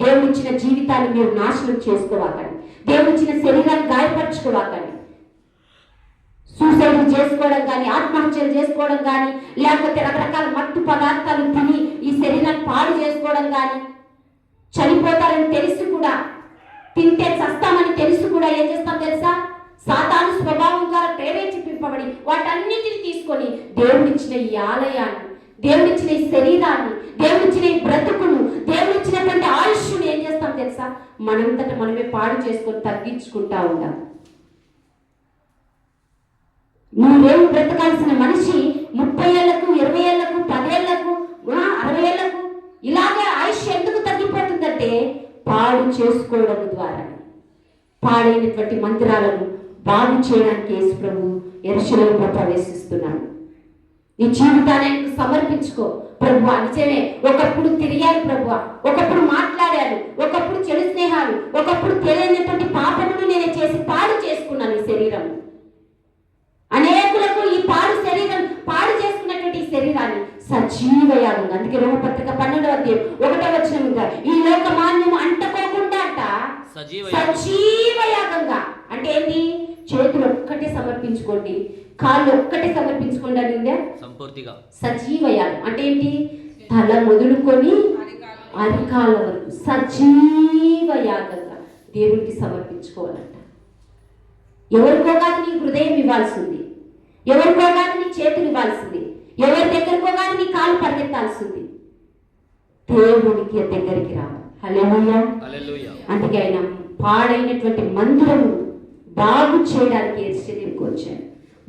దేవుడిచ్చిన జీవితాన్ని మీరు నాశనం చేసుకోవాకండి, దేవుడిచ్చిన శరీరాన్ని గాయపరచుకోవాకండి. సూసైడ్ చేసుకోవడం కానీ, ఆత్మహత్యలు చేసుకోవడం కానీ, లేకపోతే రకరకాల మత్తు పదార్థాలు తిని ఈ శరీరాన్ని పాడు చేసుకోవడం కానీ, చనిపోతారని తెలిసి కూడా, తింటే చస్తామని తెలిసి కూడా ఏం చేస్తాం తెలుసా? సాతాను స్వభావం ద్వారా ప్రేరేపింపబడి వాటన్నిటిని తీసుకొని దేవుడిచ్చిన ఈ ఆలయాన్ని, దేవుడిచ్చిన ఈ శరీరాన్ని, దేవుడిచ్చిన ఈ బ్రతుకును, దేవుడిచ్చినటువంటి ఆయుష్ను ఏం చేస్తాం తెలుసా? మనంతట మనమే పాడు చేసుకొని తగ్గించుకుంటా ఉంటాం. నువ్వేం బ్రతకాల్సిన మనిషి 30 ఏళ్లకు, 20 ఏళ్లకు, 10 ఏళ్లకు, 60 ఏళ్లకు ఇలాగే ఆయుష్ ఎందుకు తగ్గిపోతుందంటే పాడు చేసుకోవడం ద్వారా. పాడైనటువంటి మందిరాలను బాగు చేయడానికి యేసు ప్రభు యెరూషలేములో ప్రవేశిస్తున్నాడు. నీ జీవితాన్ని ఆయనకు సమర్పించుకో. ప్రభువా నిజమే, ఒకప్పుడు తిరిగాను ప్రభువా, ఒకప్పుడు మాట్లాడాను, ఒకప్పుడు చెడు స్నేహాలు, ఒకప్పుడు తెలియనటువంటి పాపమును నేను చేసి పాడు చేసుకున్నాను ఈ శరీరం. అనేకులకు ఈ పాడు చేసుకున్నటువంటి ఈ శరీరాన్ని సజీవయాగం. అందుకే రోమపత్రిక 12:1 ఈ లోక మాన్యము అంటకోకుండా అంట సజీవయాగంగా. అంటే ఏంటి? చేతులు ఒక్కటే సమర్పించుకోండి, కాళ్ళు ఒక్కటే సమర్పించుకోండి అని ఉందా? సంపూర్తిగా సజీవయాగం అంటే ఏంటి? తల మొదలుకొని అరికాల వరకు సజీవయాగంగా దేవునికి సమర్పించుకోవాలంట. ఎవరికో కాదు నీ హృదయం ఇవ్వాల్సింది, ఎవరికో కాదు నీ చేతులు ఇవ్వాల్సింది, ఎవరి దగ్గరకో కాదు నీ కాలు పరిగెత్తాల్సింది, దేవునికి దగ్గరికి రావాలి. హల్లెలూయా. అందుకే ఆయన పాడైనటువంటి మందిరము బాగు చేయడానికి యెరూషలేముకు వచ్చాడు.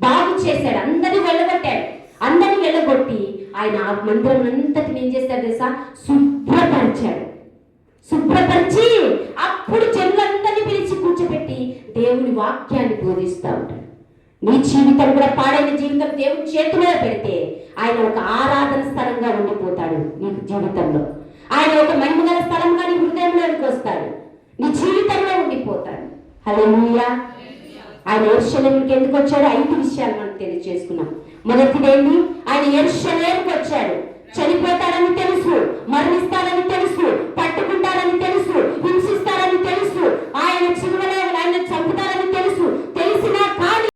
బాగు చేశాడు, అందరిని వెళ్ళగొట్టాడు. అందరిని వెళ్ళగొట్టి ఆయన ఆ మందిరం అంతటిని ఏం చేశాడు తెలుసా? శుభ్రపరిచి అప్పుడు జనులందరినీ పిలిచి కూర్చోబెట్టి దేవుని వాక్యాన్ని బోధిస్తూ ఉంటాడు. నీ జీవితం కూడా పాడైన జీవితం దేవుని చేతిలో పెడితే ఆయన ఒక ఆరాధన స్థలంగా ఉండిపోతాడు. నీ జీవితంలో ఆయన ఒక మహిమగల స్థలంగా నీ హృదయంలోనికి వస్తాడు, నీ జీవితంలో ఉండిపోతాడు. హల్లెలూయా. ఆయన యెరూషలేముకి ఎందుకు వచ్చాడు? 5 విషయాలు మనం తెలియజేసుకున్నాం. మొదటిదేంటి? ఆయన యెరూషలేముకి వచ్చాడు.